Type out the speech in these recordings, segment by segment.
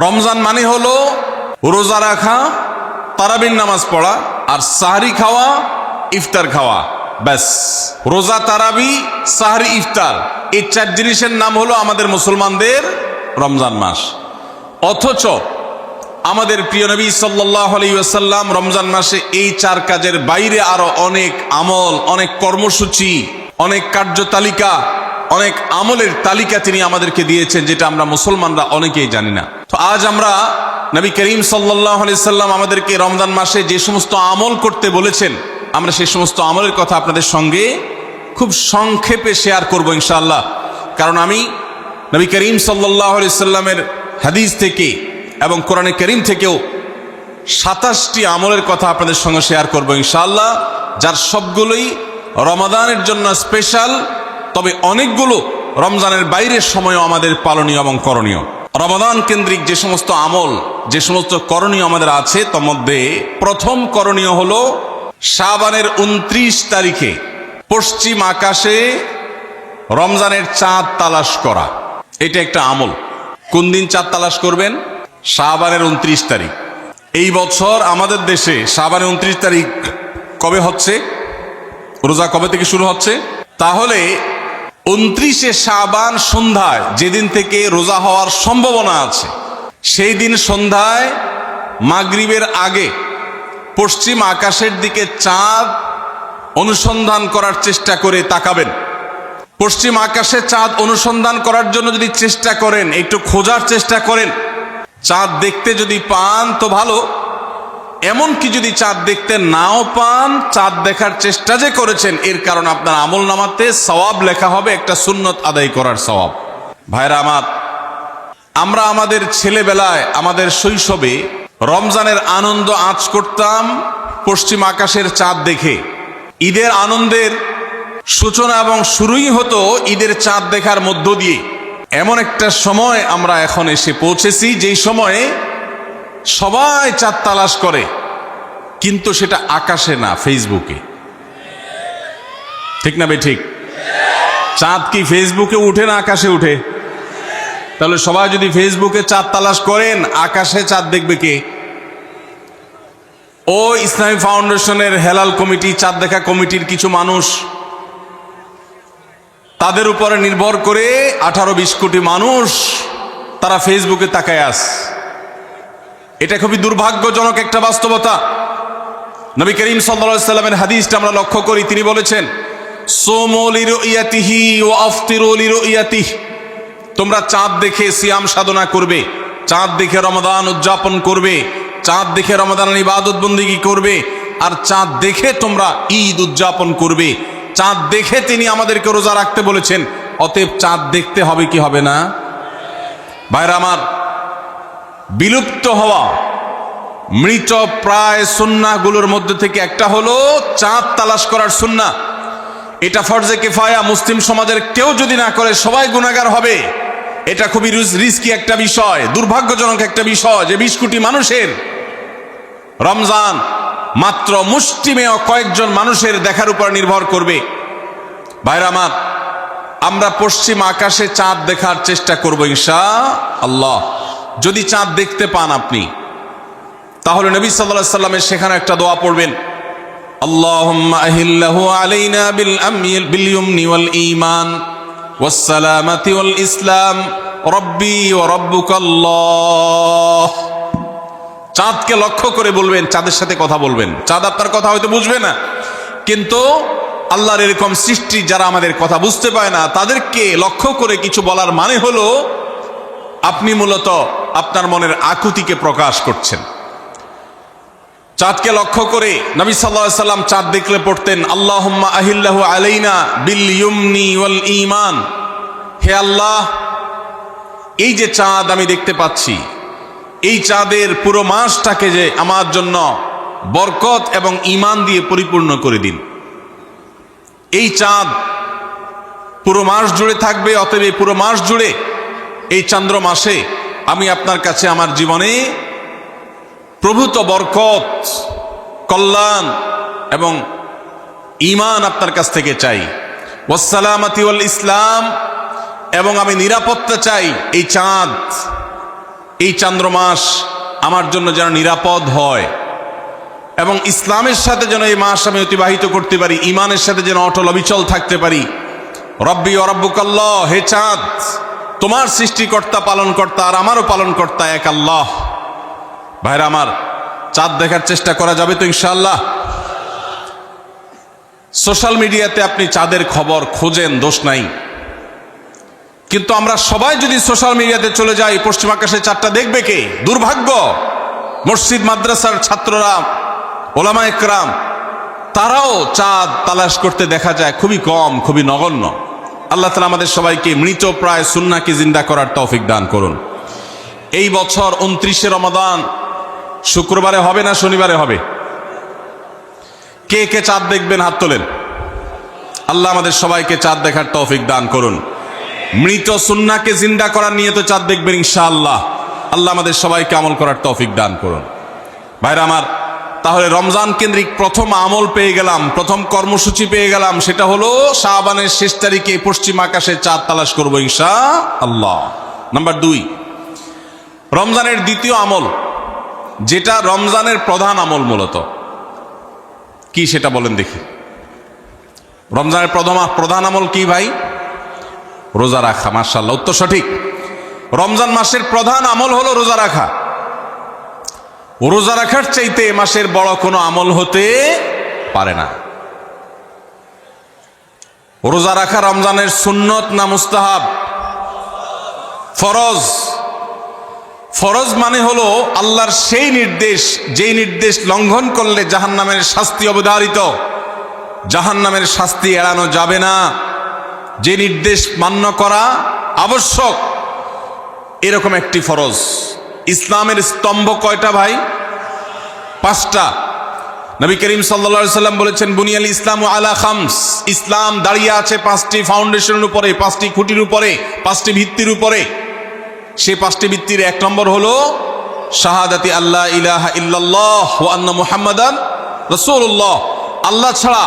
রমজান মানে হলো রোজা রাখা, তারাবির নামাজ পড়া, আর সাহরি খাওয়া, ইফতার খাওয়া। ব্যাস, রোজা, তারাবি, সাহরি, ইফতার, এই 4 জিনিসের নাম হলো আমাদের মুসলমানদের রমজান মাস। অথচ আমাদের প্রিয় নবী সাল্লাল্লাহু আলাইহি ওয়াসাল্লাম রমজান মাসে এই 4 কাজের বাইরে আরো অনেক আমল, অনেক কর্মসূচি, অনেক কার্যতালিকা, অনেক আমলের তালিকা তিনি আমাদেরকে দিয়েছেন, যেটা আমরা মুসলমানরা অনেকেই জানি না। তো আজ আমরা নবী করিম সাল্লাল্লাহু আলাইহি সাল্লাম আমাদেরকে রমজান মাসে যে সমস্ত আমল করতে বলেছেন, আমরা সেই সমস্ত আমলের কথা আপনাদের সঙ্গে খুব সংক্ষেপে শেয়ার করব ইনশাআল্লাহ। কারণ আমি নবী করিম সাল্লাল্লাহু আলাইহি সাল্লামের হাদিস থেকে এবং কোরআনে কারীম থেকেও 27টি আমলের কথা আপনাদের সঙ্গে শেয়ার করব ইনশাআল্লাহ, যার সবগুলোই রমাদানের জন্য স্পেশাল, তবে অনেকগুলো রমজানের বাইরের সময়ও আমাদের পালনীয় এবং করণীয়। রমাদান কেন্দ্রিক যে সমস্ত আমল, যে সমস্ত করণীয় আমাদের আছে, তার মধ্যে প্রথম করণীয় হলো শাবানের 29 তারিখে পশ্চিম আকাশে রমজানের চাঁদ তালাশ করা। এটা একটা আমল। কোন দিন চাঁদ তালাশ করবেন? শাবানের 29 তারিখ। এই বছর আমাদের দেশে শাবানের 29 তারিখ কবে হচ্ছে? রোজা কবে থেকে শুরু হচ্ছে? তাহলে 29শে শাবান সন্ধ্যায়, যেদিন থেকে রোজা হওয়ার সম্ভাবনা আছে, সেই দিন সন্ধ্যায় মাগরিবের আগে পশ্চিম আকাশের দিকে চাঁদ অনুসন্ধান করার চেষ্টা করে তাকাবেন। পশ্চিম আকাশে চাঁদ অনুসন্ধান করার জন্য যদি চেষ্টা করেন, একটু খোঁজার চেষ্টা করেন, চাঁদ দেখতে যদি পান তো ভালো, এমনকি যদি চাঁদ দেখতে নাও পান, চাঁদ দেখার চেষ্টা যে করেছেন এর কারণ আপনার আমল নামাতে সওয়াব লেখা হবে, একটা সুন্নত আদায় করার সওয়াব। ভাইরা আমার, আমরা আমাদের ছেলেবেলায়, আমাদের শৈশবে রমজানের আনন্দ আঁচ করতাম পশ্চিম আকাশের চাঁদ দেখে। ঈদের আনন্দের সূচনা এবং শুরুই হতো ঈদের চাঁদ দেখার মধ্য দিয়ে। এমন একটা সময় আমরা এখন এসে পৌঁছেছি, যেই সময়ে সবাই চাঁদ তালাশ করে, কিন্তু সেটা আকাশে না, ফেসবুকে। ঠিক না বে ঠিক? চাঁদ কি ফেসবুকে উঠে না আকাশে উঠে? তাহলে সবাই যদি ফেসবুকে চাঁদ তালাশ করেন, আকাশে চাঁদ দেখবে কে? ও ইসলামী ফাউন্ডেশনের হেলাল কমিটি, চাঁদ দেখা কমিটির কিছু মানুষ, তাদের উপরে নির্ভর করে 18-20 কোটি মানুষ তারা ফেসবুকে তাকায় আস। এটা খুবই দুর্ভাগ্যজনক একটা বাস্তবতা। নবী করিম সাল্লাল্লাহু আলাইহি সাল্লামের হাদিসটা আমরা লক্ষ্য করি, তিনি বলেছেন, সুমু লিরুয়াতিহি ওয়া আফতিরু লিরুয়াতিহি, তোমরা চাঁদ দেখে সিয়াম সাধনা করবে, চাঁদ দেখে রমাদান উদযাপন করবে, চাঁদ দেখে রমাদানের ইবাদত বন্দেগী করবে, আর চাঁদ দেখে তোমরা ঈদ উদযাপন করবে। চাঁদ দেখে তিনি আমাদেরকে রোজা রাখতে বলেছেন, অতএব চাঁদ দেখতে হবে কি হবে না? ভাইরা আমার, বিলুপ্ত হওয়া মৃত প্রায় সুন্নাহগুলোর মধ্যে থেকে একটা হলো চাঁদ তালাশ করার সুন্নাহ। এটা ফরজে কিফায়া, মুসলিম সমাজের কেউ যদি না করে সবাই গুনাহগার হবে। এটা খুবই রিস্কি একটা বিষয়, দুর্ভাগ্যজনক একটা বিষয় যে 20 কোটি মানুষের রমজান মাত্র মুষ্টিমেয় কয়েকজন মানুষের দেখার উপর নির্ভর করবে। ভাইরা আমার, আমরা পশ্চিম আকাশে চাঁদ দেখার চেষ্টা করব ইনশাআল্লাহ। যদি চাঁদ দেখতে পান আপনি, তাহলে নবী সাল্লাল্লাহু আলাইহি সাল্লামের সেখানে একটা দোয়া পড়বেন, আল্লাহুম্মা আহিল্লাহু আলাইনা বিল ইয়ুমনি ওয়াল ঈমান ওয়াস সালামাতি ওয়াল ইসলাম রব্বি ওয়া রাব্বুকাল্লাহ। চাঁদকে লক্ষ্য করে বলবেন, চাঁদের সাথে কথা বলবেন। চাঁদ আপনার কথা হয়তো বুঝবে না, কিন্তু আল্লাহর এরকম সৃষ্টি যারা আমাদের কথা বুঝতে পায় না, তাদেরকে লক্ষ্য করে কিছু বলার মানে হলো আপনি মূলত আপনার মনের আকুতিকে প্রকাশ করছেন। চাঁদকে লক্ষ্য করে নবী সাল্লাল্লাহু আলাইহি সাল্লাম চাঁদ দেখলে পড়তেন, আল্লাহুম্মা আহিল্লাহু আলাইনা বিল ইয়ুমনি ওয়াল ঈমান। হে আল্লাহ, এই যে চাঁদ আমি দেখতে পাচ্ছি, এই চাঁদের পুরো মাসটাকে যে আমার জন্য বরকত এবং ঈমান দিয়ে পরিপূর্ণ করে দিন। এই চাঁদ পুরো মাস জুড়ে থাকবে, অতএব পুরো মাস জুড়ে এই চন্দ্র মাসে আমি আপনার কাছে আমার জীবনে প্রভূত বরকত, কল্যাণ এবং ঈমান আপনার কাছ থেকে চাই। ওয়াস সালামাতি ওয়াল ইসলাম, এবং আমি নিরাপত্তা চাই এই চাঁদ এই চান্দ্র মাস আমার জন্য যেন নিরাপদ হয় এবং ইসলামের সাথে যেন এই মাস আমি অতিবাহিত করতে পারি, ইমানের সাথে যেন অটল অবিচল থাকতে পারি। রব্বি ও রব্বুকাল্লাহ, হে চাঁদ, তোমার সৃষ্টিকর্তা পালনকর্তা আর আমারও পালনকর্তা এক আল্লাহ। ভাইরা আমার, চাঁদ দেখার চেষ্টা করা যাবে তো ইনশাআল্লাহ? সোশ্যাল মিডিয়াতে আপনি চাঁদের খবর খোঁজেন, দোষ নাই, কিন্তু আমরা সবাই যদি সোশ্যাল মিডিয়াতে চলে যাই, পশ্চিম আকাশে চাঁদটা দেখবে কে? দুর্ভাগ্য। মসজিদ মাদ্রাসার ছাত্ররা, ওলামা একরাম, তারাও চাঁদ তালাশ করতে দেখা যায় খুবই কম, খুবই নগণ্য। আল্লাহ তাআলা আমাদের সবাইকে মৃত প্রায় সুন্নাহকে জিন্দা করার তৌফিক দান করুন। এই বছর 29শে রমাদান শুক্রবারে হবে না শনিবারে হবে? কে কে চাঁদ দেখবেন হাত তোলেন। আল্লাহ আমাদের সবাইকে চাঁদ দেখার তৌফিক দান করুন। মৃত সুন্নাহকে জিন্দা করার নিয়তে চাঁদ দেখবেন ইনশাআল্লাহ। আল্লাহ আমাদের সবাইকে আমল করার তৌফিক দান করুন। ভাইরা আমার, তাহলে রমজান কেন্দ্রিক প্রথম আমল পেয়ে গেলাম, প্রথম কর্মসূচি পেয়ে গেলাম, সেটা হলো শাবানের শেষ তারিখে পশ্চিম আকাশে চাঁদ তালাশ করব ইনশাআল্লাহ। নাম্বার 2, রমজানের দ্বিতীয় আমল, যেটা রমজানের প্রধান আমল মূলত কি সেটা বলেন দেখি। রমজানের প্রধান আমল কি ভাই? রোজা রাখা। মাশাআল্লাহ, উত্তর সঠিক। রমজান মাসের প্রধান আমল হলো রোজা রাখা। রোজা রাখার চাইতে এ মাসের বড় কোনো আমল হতে পারে না। রোজা রাখা রমজানের সুন্নত না মুস্তাহাব? ফরজ। ফরজ মানে হলো আল্লাহর সেই নির্দেশ, যেই নির্দেশ লঙ্ঘন করলে জাহান্নামের শাস্তি অবধারিত, জাহান্নামের শাস্তি এড়ানো যাবে না, যে নির্দেশ মান্য করা আবশ্যক, এরকম একটি ফরজ। ইসলামের স্তম্ভ কয়টা ভাই? 5টা। নবী করিম সাল্লাল্লাহু আলাইহি সাল্লাম বলেছেন, বুনিয়াল ইসলামু আলা খামস, ইসলাম দাঁড়িয়ে আছে 5টি ফাউন্ডেশনের উপরে, 5টি খুঁটির উপরে, 5টি ভিত্তির উপরে। সেই 5টি ভিত্তির 1 নম্বর হলো শাহাদাতি আল্লাহ ইলাহা ইল্লাল্লাহ ওয়া আন্না মুহাম্মাদান রাসূলুল্লাহ, আল্লাহ ছাড়া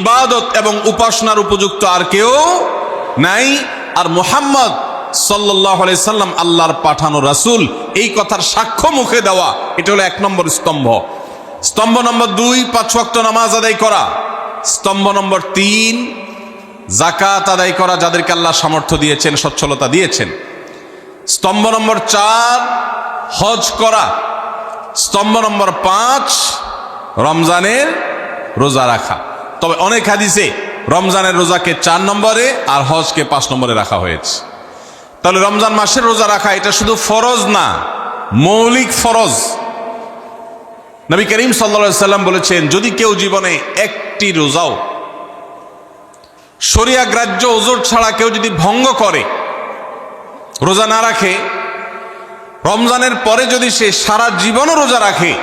ইবাদত এবং উপাসনার উপযুক্ত আর কেউ নাই, আর মুহাম্মদ সাল্লাল্লাহু আলাইহি সাল্লাম আল্লাহর পাঠানো রাসূল, এই কথার সাক্ষ্য মুখে দেওয়া, এটা হলো 1 নম্বর স্তম্ভ। স্তম্ভ নম্বর 2, 5 ওয়াক্ত নামাজ আদায় করা। স্তম্ভ নম্বর 3, যাকাত আদায় করা, যাদেরকে আল্লাহ সামর্থ্য দিয়েছেন, সচ্ছলতা দিয়েছেন। স্তম্ভ নম্বর 4, হজ করা। স্তম্ভ নম্বর 5, রমজানের রোজা রাখা। তবে অনেক হাদিসে রমজানের রোজাকে 4 নম্বরে আর হজকে 5 নম্বরে রাখা হয়েছে। তাহলে রমজান মাসের রোজা রাখা এটা শুধু ফরজ না, মৌলিক ফরজ। নবী করিম সাল্লাল্লাহু আলাইহি সাল্লাম বলেছেন, যদি কেউ জীবনে একটি রোজাও শরিয়া গ্রাহ্য ওজর ছাড়া কেউ যদি ভঙ্গ করে, রোজা না রাখে, রমজানের পরে যদি সে সারা জীবনও রোজা রাখে,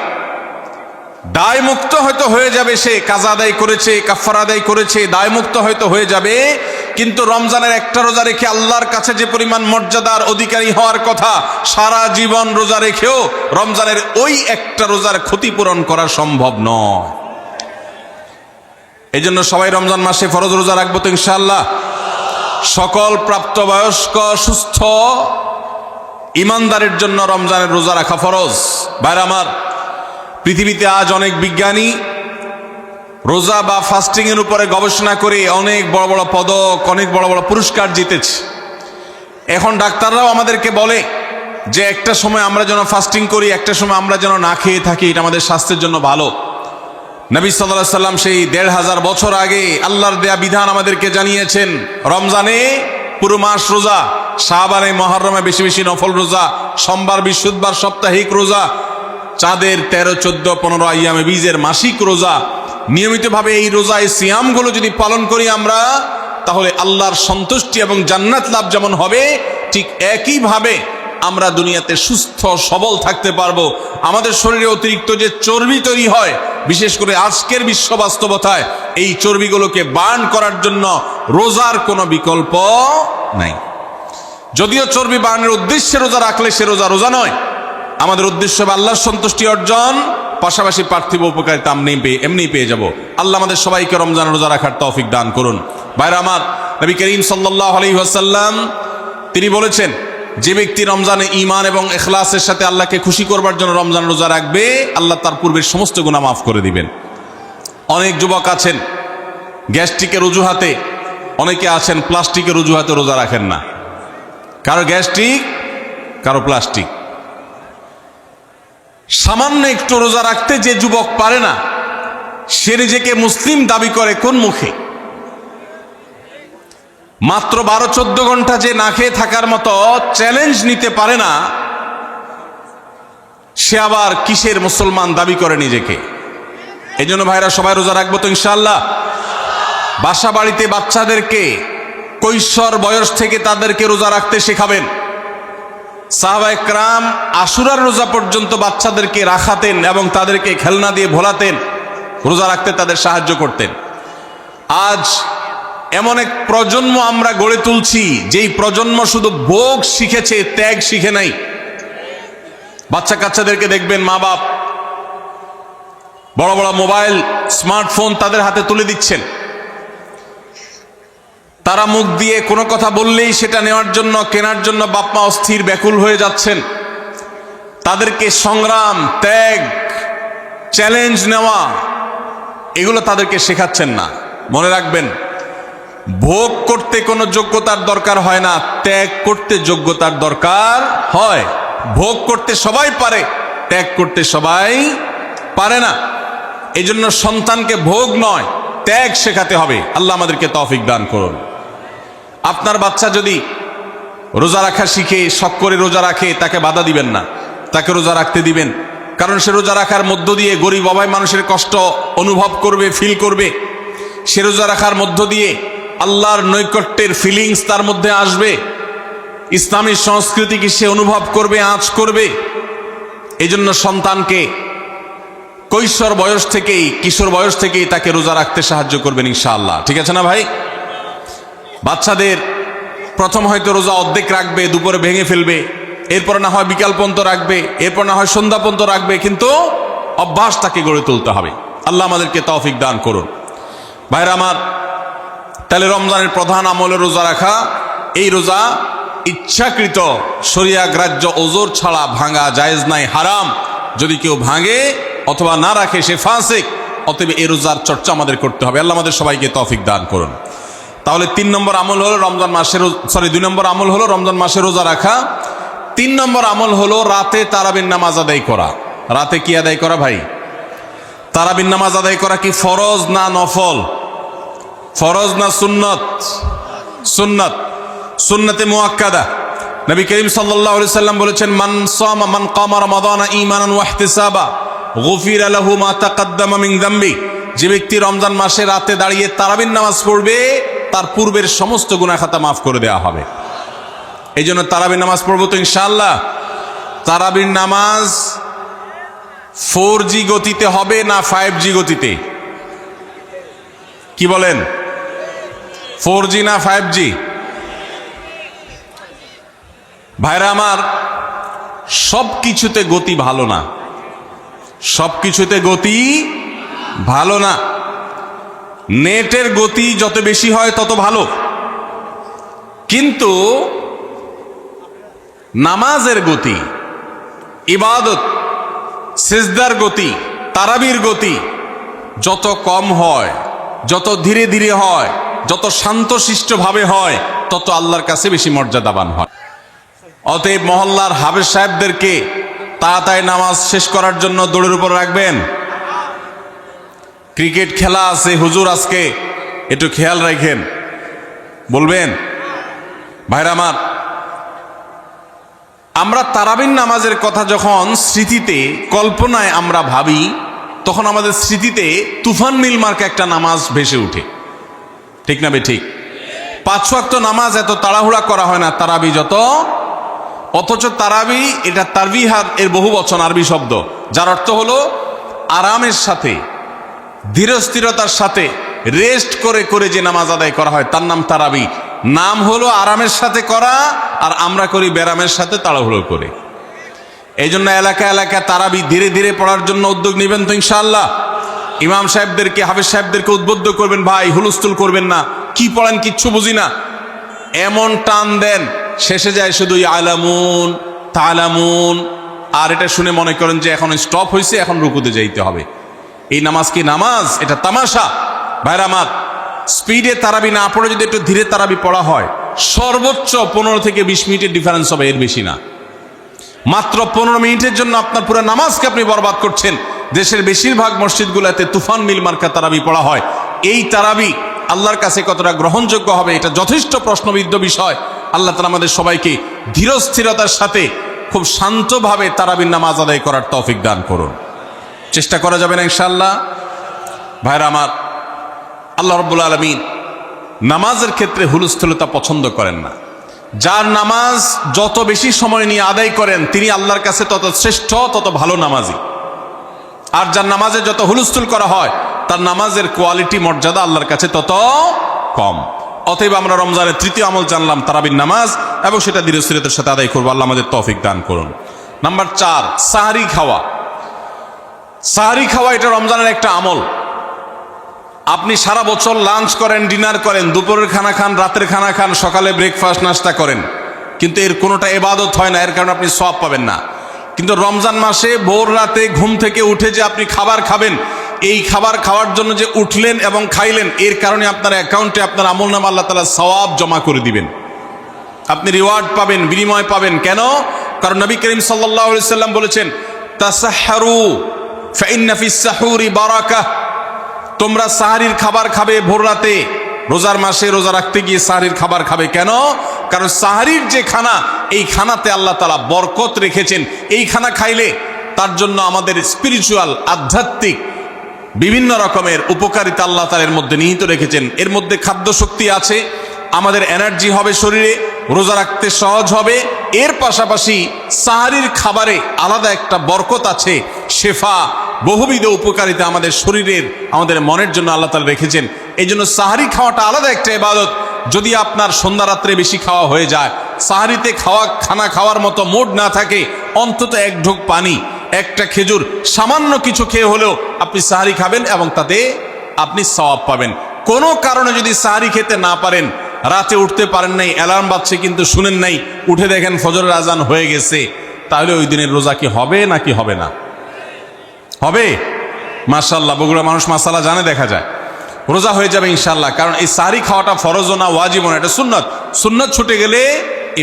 দায় মুক্ত হয়তো হয়ে যাবে, সে কাজা আদায় করেছে, কাফারা আদায় করেছে, দায় মুক্ত হয়তো হয়ে যাবে, কিন্তু রমজানের একটা রোজা রেখে আল্লাহর কাছে যে পরিমাণ মর্যাদার অধিকারী হওয়ার কথা, সারা জীবন রোজা রেখেও রমজানের ওই একটা রোজার ক্ষতিপূরণ করা সম্ভব নয়। এই জন্য সবাই রমজান মাসে ফরজ রোজা রাখবো তো ইনশাআল্লাহ। সকল প্রাপ্তবয়স্ক সুস্থ ইমানদারের জন্য রমজানের রোজা রাখা ফরজ। ভাইরা আমার, পৃথিবীতে আজ অনেক বিজ্ঞানী রোজা বা ফাস্টিং এর উপরে গবেষণা করে অনেক বড় বড় পদক, অনেক বড় বড় পুরস্কার জিতেছে। এখন ডাক্তাররাও আমাদেরকে বলে যে একটা সময় আমরা যেন ফাস্টিং করি, একটা সময় আমরা যেন না খেয়ে থাকি, এটা আমাদের স্বাস্থ্যের জন্য ভালো। নবী সাল্লাল্লাহু আলাইহি সাল্লাম সেই 1500 বছর আগে আল্লাহর দেয়া বিধান আমাদেরকে জানিয়েছেন। রমজানে পুরো মাস রোজা, শাবানে মুহররমে বেশি বেশি নফল রোজা, সোমবার বৃহস্পতিবার সাপ্তাহিক রোজা, চাঁদের 13, 14, 15 আইয়ামে বীজের মাসিক রোজা। নিয়মিতভাবে এই রোজা, এই সিয়ামগুলো যদি পালন করি আমরা, তাহলে আল্লাহর সন্তুষ্টি এবং জান্নাত লাভ যেমন হবে, ঠিক একইভাবে আমরা দুনিয়াতে সুস্থ সবল থাকতে পারবো। আমাদের শরীরে অতিরিক্ত যে চর্বি তৈরি হয়, বিশেষ করে আজকের বিশ্ব বাস্তবতায়, এই চর্বিগুলোকে বার্ন করার জন্য রোজার কোনো বিকল্প নাই। যদিও চর্বি বার্নের উদ্দেশ্যে রোজা রাখলে সে রোজা রোজা নয়। আমাদের উদ্দেশ্য হবে আল্লাহর সন্তুষ্টি অর্জন, পাশাপাশি পার্থিব উপকারিতা এমনি পেয়ে যাব। আল্লাহ আমাদের সবাইকে রমজান রোজা রাখার তৌফিক দান করুন। ভাইরা আমার, নবী করিম সাল্লাল্লাহু আলাইহি ওয়াসাল্লাম তিনি বলেছেন, যে ব্যক্তি রমজানে ঈমান এবং ইখলাসের সাথে আল্লাহকে খুশি করবার জন্য রমজান রোজা রাখবে, আল্লাহ তার পূর্বের সমস্ত গুনাহ মাফ করে দিবেন। অনেক যুবক আছেন গ্যাস্ট্রিকের অজুহাতে, অনেকে আছেন প্লাস্টিকের অজুহাতে রোজা রাখেন না। কারো গ্যাস্ট্রিক, কারো প্লাস্টিক। সামান্য একটু রোজা রাখতে যে যুবক পারে না, সে নিজেকে মুসলিম দাবি করে কোন মুখে? মাত্র 12-14 ঘন্টা যে না খেয়ে থাকার মতো চ্যালেঞ্জ নিতে পারে না, সে আবার কিসের মুসলমান দাবি করে নিজেকে? এই জন্য ভাইরা সবাই রোজা রাখবো তো ইনশাআল্লাহ। বাসা বাড়িতে বাচ্চাদেরকে কৈশোর বয়স থেকে তাদেরকে রোজা রাখতে শেখাবেন। সাহাবায়ে কেরাম আশুরার রোজা পর্যন্ত বাচ্চাদেরকে রাখাতেন এবং তাদেরকে খেলনা দিয়ে ভোলাতেন, রোজা রাখতে তাদের সাহায্য করতেন। আজ এমন এক প্রজন্ম আমরা গড়ে তুলছি, যেই প্রজন্ম শুধু ভোগ শিখেছে, ত্যাগ শিখে নাই। বাচ্চা কাচ্চাদেরকে দেখবেন মা বাপ বড় বড় মোবাইল, স্মার্টফোন তাদের হাতে তুলে দিচ্ছেন। তারা মুখ দিয়ে কোনো কথা বললেই সেটা নেওয়ার জন্য, কেনার জন্য বাপ মা অস্থির ব্যাকুল হয়ে যাচ্ছেন। তাদেরকে সংগ্রাম, ত্যাগ, চ্যালেঞ্জ নেওয়া, এগুলো তাদেরকে শেখাচ্ছেন না। মনে রাখবেন, ভোগ করতে কোনো যোগ্যতার দরকার হয় না, ত্যাগ করতে যোগ্যতার দরকার হয়। ভোগ করতে সবাই পারে, ত্যাগ করতে সবাই পারে না। এই জন্য সন্তানকে ভোগ নয়, ত্যাগ শেখাতে হবে। আল্লাহ আমাদেরকে তৌফিক দান করুন। আপনার বাচ্চা যদি রোজা রাখা শিখে, শখ করে রোজা রাখে, তাকে বাধা দিবেন না, তাকে রোজা রাখতে দিবেন। কারণ সে রোজা রাখার মধ্য দিয়ে গরিব অভাবী মানুষের কষ্ট অনুভব করবে, ফিল করবে। সে রোজা রাখার মধ্য দিয়ে আল্লাহর নৈকট্যের ফিলিংস তার মধ্যে আসবে, ইসলামী সংস্কৃতিকে সে অনুভব করবে, আঁচ করবে। এই জন্য সন্তানকে কৈশোর বয়স থেকেই, কিশোর বয়স থেকেই তাকে রোজা রাখতে সাহায্য করবেন ইনশাআল্লাহ। ঠিক আছে না ভাই? বাচ্চাদের প্রথম হয়তো রোজা অর্ধেক রাখবে, দুপুরে ভেঙে ফেলবে, এরপর না হয় বিকাল পর্যন্ত রাখবে, এরপর না হয় সন্ধ্যা পর্যন্ত রাখবে, কিন্তু অভ্যাস তাকে গড়ে তুলতে হবে। আল্লাহ আমাদেরকে তৌফিক দান করুন। ভাইরা আমার, তাহলে রমজানের প্রধান আমল রোজা রাখা। এই রোজা ইচ্ছাকৃত শরিয়া গ্রাহ্য ওজর ছাড়া ভাঙা জায়েজ নাই, হারাম। যদি কেউ ভাঙে অথবা না রাখে সে ফাসিক। অতএব এই রোজার চর্চা আমাদের করতে হবে। আল্লাহ আমাদের সবাইকে তৌফিক দান করুন। তাহলে 3 নম্বর আমল হলো রমজান মাসের, 2 নম্বর আমল হলো রমজান মাসে রোজা রাখা। 3 নম্বর আমল হলো রাতে তারাবির নামাজ আদায় করা। রাতে কি আদায় করা ভাই? তারাবির নামাজ আদায় করা কি ফরজ না নফল? ফরজ না সুন্নত? সুন্নত, সুন্নতে মুআক্কাদা। নবী করিম সাল্লাল্লাহু আলাইহি সাল্লাম বলেছেন, মান সামা মান কামা রমাদানা ঈমানান ওয়া ইহতিসাবা গুফিরা লাহু মা তাকাদ্দামা মিন যামবি। যে ব্যক্তি রমজান মাসে রাতে দাঁড়িয়ে তারাবির নামাজ পড়বে, তার পূর্বের সমস্ত গুনাহ খাতা মাফ করে দেওয়া হবে। এই জন্য তারাবির নামাজ পড়বো তো ইনশাআল্লাহ। তারাবির নামাজ 4G গতিতে হবে না 5G গতিতে? কি বলেন? 4G না 5G? ভাইরা আমার, সব কিছুতে গতি ভালো না, সব কিছুতে গতি ভালো না। নেটের গতি যত বেশি হয় তত ভালো, কিন্তু নামাজের গতি, ইবাদত, সিজদার গতি, তারাবির গতি যত কম হয়, যত ধীরে ধীরে হয়, যত শান্তশিষ্টভাবে হয়, তত আল্লাহর কাছে বেশি মর্যাদাবান হয়। অতএব মহল্লার হাফেজ সাহেবদেরকে তাড়াতাড়ি নামাজ শেষ করার জন্য দৌড়ের উপর রাখবেন। ক্রিকেট খেলা আছে হুজুর, আজকে একটু খেয়াল রাখেন, বলবেন। ভাইরা আমার, আমরা তারাবির নামাজের কথা যখন স্মৃতিতে, কল্পনায় আমরা ভাবি, তখন আমাদের স্মৃতিতে তুফান মিল মার্কা একটা নামাজ ভেসে উঠে। ঠিক না বে ঠিক? 5 ওয়াক্ত নামাজ এত তাড়াহুড়া করা হয় না তারাবি যত। অথচ তারাবি এটা তারবিহার এর বহু বচন, আরবি শব্দ, যার অর্থ হলো আরামের সাথে, ধীরস্থিরতার সাথে, রেস্ট করে করে যে নামাজ আদায় করা হয় তার নাম তারাবি। নাম হলো আরামের সাথে করা, আর আমরা করি ব্যারামের সাথে, তাড়াহুড়ো করে। এই জন্য এলাকা এলাকা তারাবি ধীরে ধীরে পড়ার জন্য উদ্যোগ নেবেন তো ইনশাআল্লাহ। ইমাম সাহেবদেরকে, হাফেজ সাহেবদেরকে উদ্বুদ্ধ করবেন, ভাই হুলস্থুল করবেন না, কি পড়েন কিচ্ছু বুঝি না, এমন টান দেন শেষে যায় শুধু ইয়ালামুন তালামুন, আর এটা শুনে মনে করেন যে এখন স্টপ হয়েছে, এখন রুকুতে যাইতে হবে। এই নামাজ কি নামাজ? এটা তামাশা। ভাইরা আমার, স্পিডে তারাবি না পড়ে যদি একটু ধীরে তারাবি পড়া হয়, সর্বোচ্চ 15 থেকে 20 মিনিটের ডিফারেন্স হবে, এর বেশি না। মাত্র 15 মিনিটের জন্য আপনার পুরো নামাজকে আপনি বরবাদ করছেন। দেশের বেশিরভাগ মসজিদগুলোতে তুফান মিল মার্কা তারাবি পড়া হয়। এই তারাবি আল্লাহর কাছে কতটা গ্রহণযোগ্য হবে, এটা যথেষ্ট প্রশ্নবিদ্ধ বিষয়। আল্লাহ তাআলা আমাদের সবাইকে ধীরস্থিরতার সাথে খুব শান্তভাবে তারাবির নামাজ আদায় করার তৌফিক দান করুন। চেষ্টা করা যাবে না ইনশাআল্লাহ? ভাইরা আমার, আল্লাহ রাব্বুল আলামিন নামাজের ক্ষেত্রে হুলস্থুলতা পছন্দ করেন না। যার নামাজ যত বেশি সময় নিয়ে আদায় করেন তিনি আল্লাহর কাছে তত শ্রেষ্ঠ, তত ভালো নামাজি। আর যার নামাজে যত হুলস্থুল করা হয় তার নামাজের কোয়ালিটি মর্যাদা আল্লাহর কাছে তত কম। অতএব আমরা রমজানের তৃতীয় আমল জানলাম তারাবির নামাজ, এবং সেটা ধীরস্থিরতার সাথে আদায় করবো। আল্লাহ আমাদের তৌফিক দান করুন। নাম্বার 4, সাহরি খাওয়া। সাহরি খাওয়া এটা রমজানের একটা আমল। আপনি সারা বছর লাঞ্চ করেন, ডিনার করেন, দুপুরের খানা খান, রাতের খানা খান, সকালে ব্রেকফাস্ট নাস্তা করেন, কিন্তু এর কোনোটা ইবাদত হয় না, এর কারণে আপনি সওয়াব পাবেন না। কিন্তু রমজান মাসে ভোর রাতে ঘুম থেকে উঠে যে আপনি খাবার খাবেন, এই খাবার খাওয়ার জন্য যে উঠলেন এবং খাইলেন, এর কারণে আপনার অ্যাকাউন্টে আপনার আমলনামা আল্লাহ তাআলা সওয়াব জমা করে দিবেন। আপনি রিওয়ার্ড পাবেন, বিনিময় পাবেন। কেন? কারণ নবী করিম সাল্লাল্লাহু আলাইহি সাল্লাম বলেছেন, তাসাহহারু ফাইন্না ফিস সাহুরি বারাকাহ। তোমরা সাহরির খাবার খাবে ভোর রাতে। রোজার মাসে রোজা রাখতে গিয়ে সাহরির খাবার খাবে। কেন? কারণ সাহরির যে খানা, এই খানাতে আল্লাহ তাআলা বরকত রেখেছেন। এই খানা খাইলে তার জন্য আমাদের স্পিরিচুয়াল, আধ্যাত্মিক বিভিন্ন রকমের উপকারিতা আল্লাহ তাআলা এর মধ্যে নিহিত রেখেছেন। এর মধ্যে খাদ্য শক্তি আছে, আমাদের এনার্জি হবে শরীরে, রোজা রাখতে সহজ হবে। এর পাশাপাশি সাহরির খাবারে আলাদা একটা বরকত আছে, শেফা, বহুবিধ উপকারিতা আমাদের শরীরের, আমাদের মনের জন্য আল্লাহ তাআলা রেখেছেন। এই জন্য সাহরি খাওয়াটা আলাদা একটা ইবাদত। যদি আপনার সন্ধ্যা রাত্রে বেশি খাওয়া হয়ে যায়, সাহরিতে খানা খাওয়ার মতো মুড না থাকে, অন্তত এক ঢোক পানি, একটা খেজুর, সামান্য কিছু খেয়ে হলেও আপনি সাহরি খাবেন এবং তাতে আপনি সওয়াব পাবেন। কোনো কারণে যদি সাহরি খেতে না পারেন, রাতে উঠতে পারেন নাই, অ্যালার্ম বাজছে কিন্তু শুনেন নাই, উঠে দেখেন ফজরের আজান হয়ে গেছে, তাহলে ওই দিনের রোজা কি হবে নাকি হবে না? হবে। মাশাআল্লাহ, বগুড়া মানুষ মাসালা জানে, দেখা যায় রোজা হয়ে যাবে ইনশাআল্লাহ। কারণ এই সাহরি খাওয়াটা ফরজও না, ওয়াজিবও না, এটা সুন্নত। সুন্নত ছুটে গেলে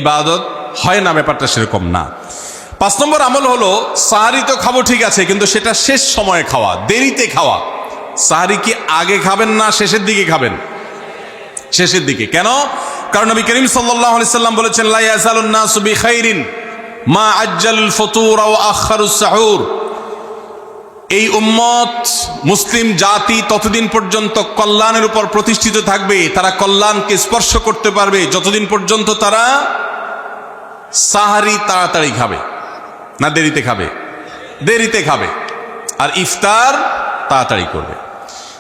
ইবাদত হয় না, ব্যাপারটা সেরকম না। 5 নম্বর আমল হলো, সাহরি তো খাবো ঠিক আছে, কিন্তু সেটা শেষ সময়ে খাওয়া, দেরিতে খাওয়া। সাহরি কি আগে খাবেন না শেষের দিকে খাবেন? শেষের দিকে। কেন? কারণ নবী করিম সাল্লাল্লাহু আলাইহি সাল্লাম বলেছেন, লা ইয়াজালুন নাসু বিখাইরিন মা আজ্জালুল ফুতুর ওয়া আখারুস সাহুর। এই উম্মত, মুসলিম জাতি ততদিন পর্যন্ত কল্যাণের উপর প্রতিষ্ঠিত থাকবে, তারা কল্যাণকে স্পর্শ করতে পারবে যতদিন পর্যন্ত তারা সাহরি তাড়াতাড়ি খাবে না দেরিতে খাবে? দেরিতে খাবে। আর ইফতার তাড়াতাড়ি করবে।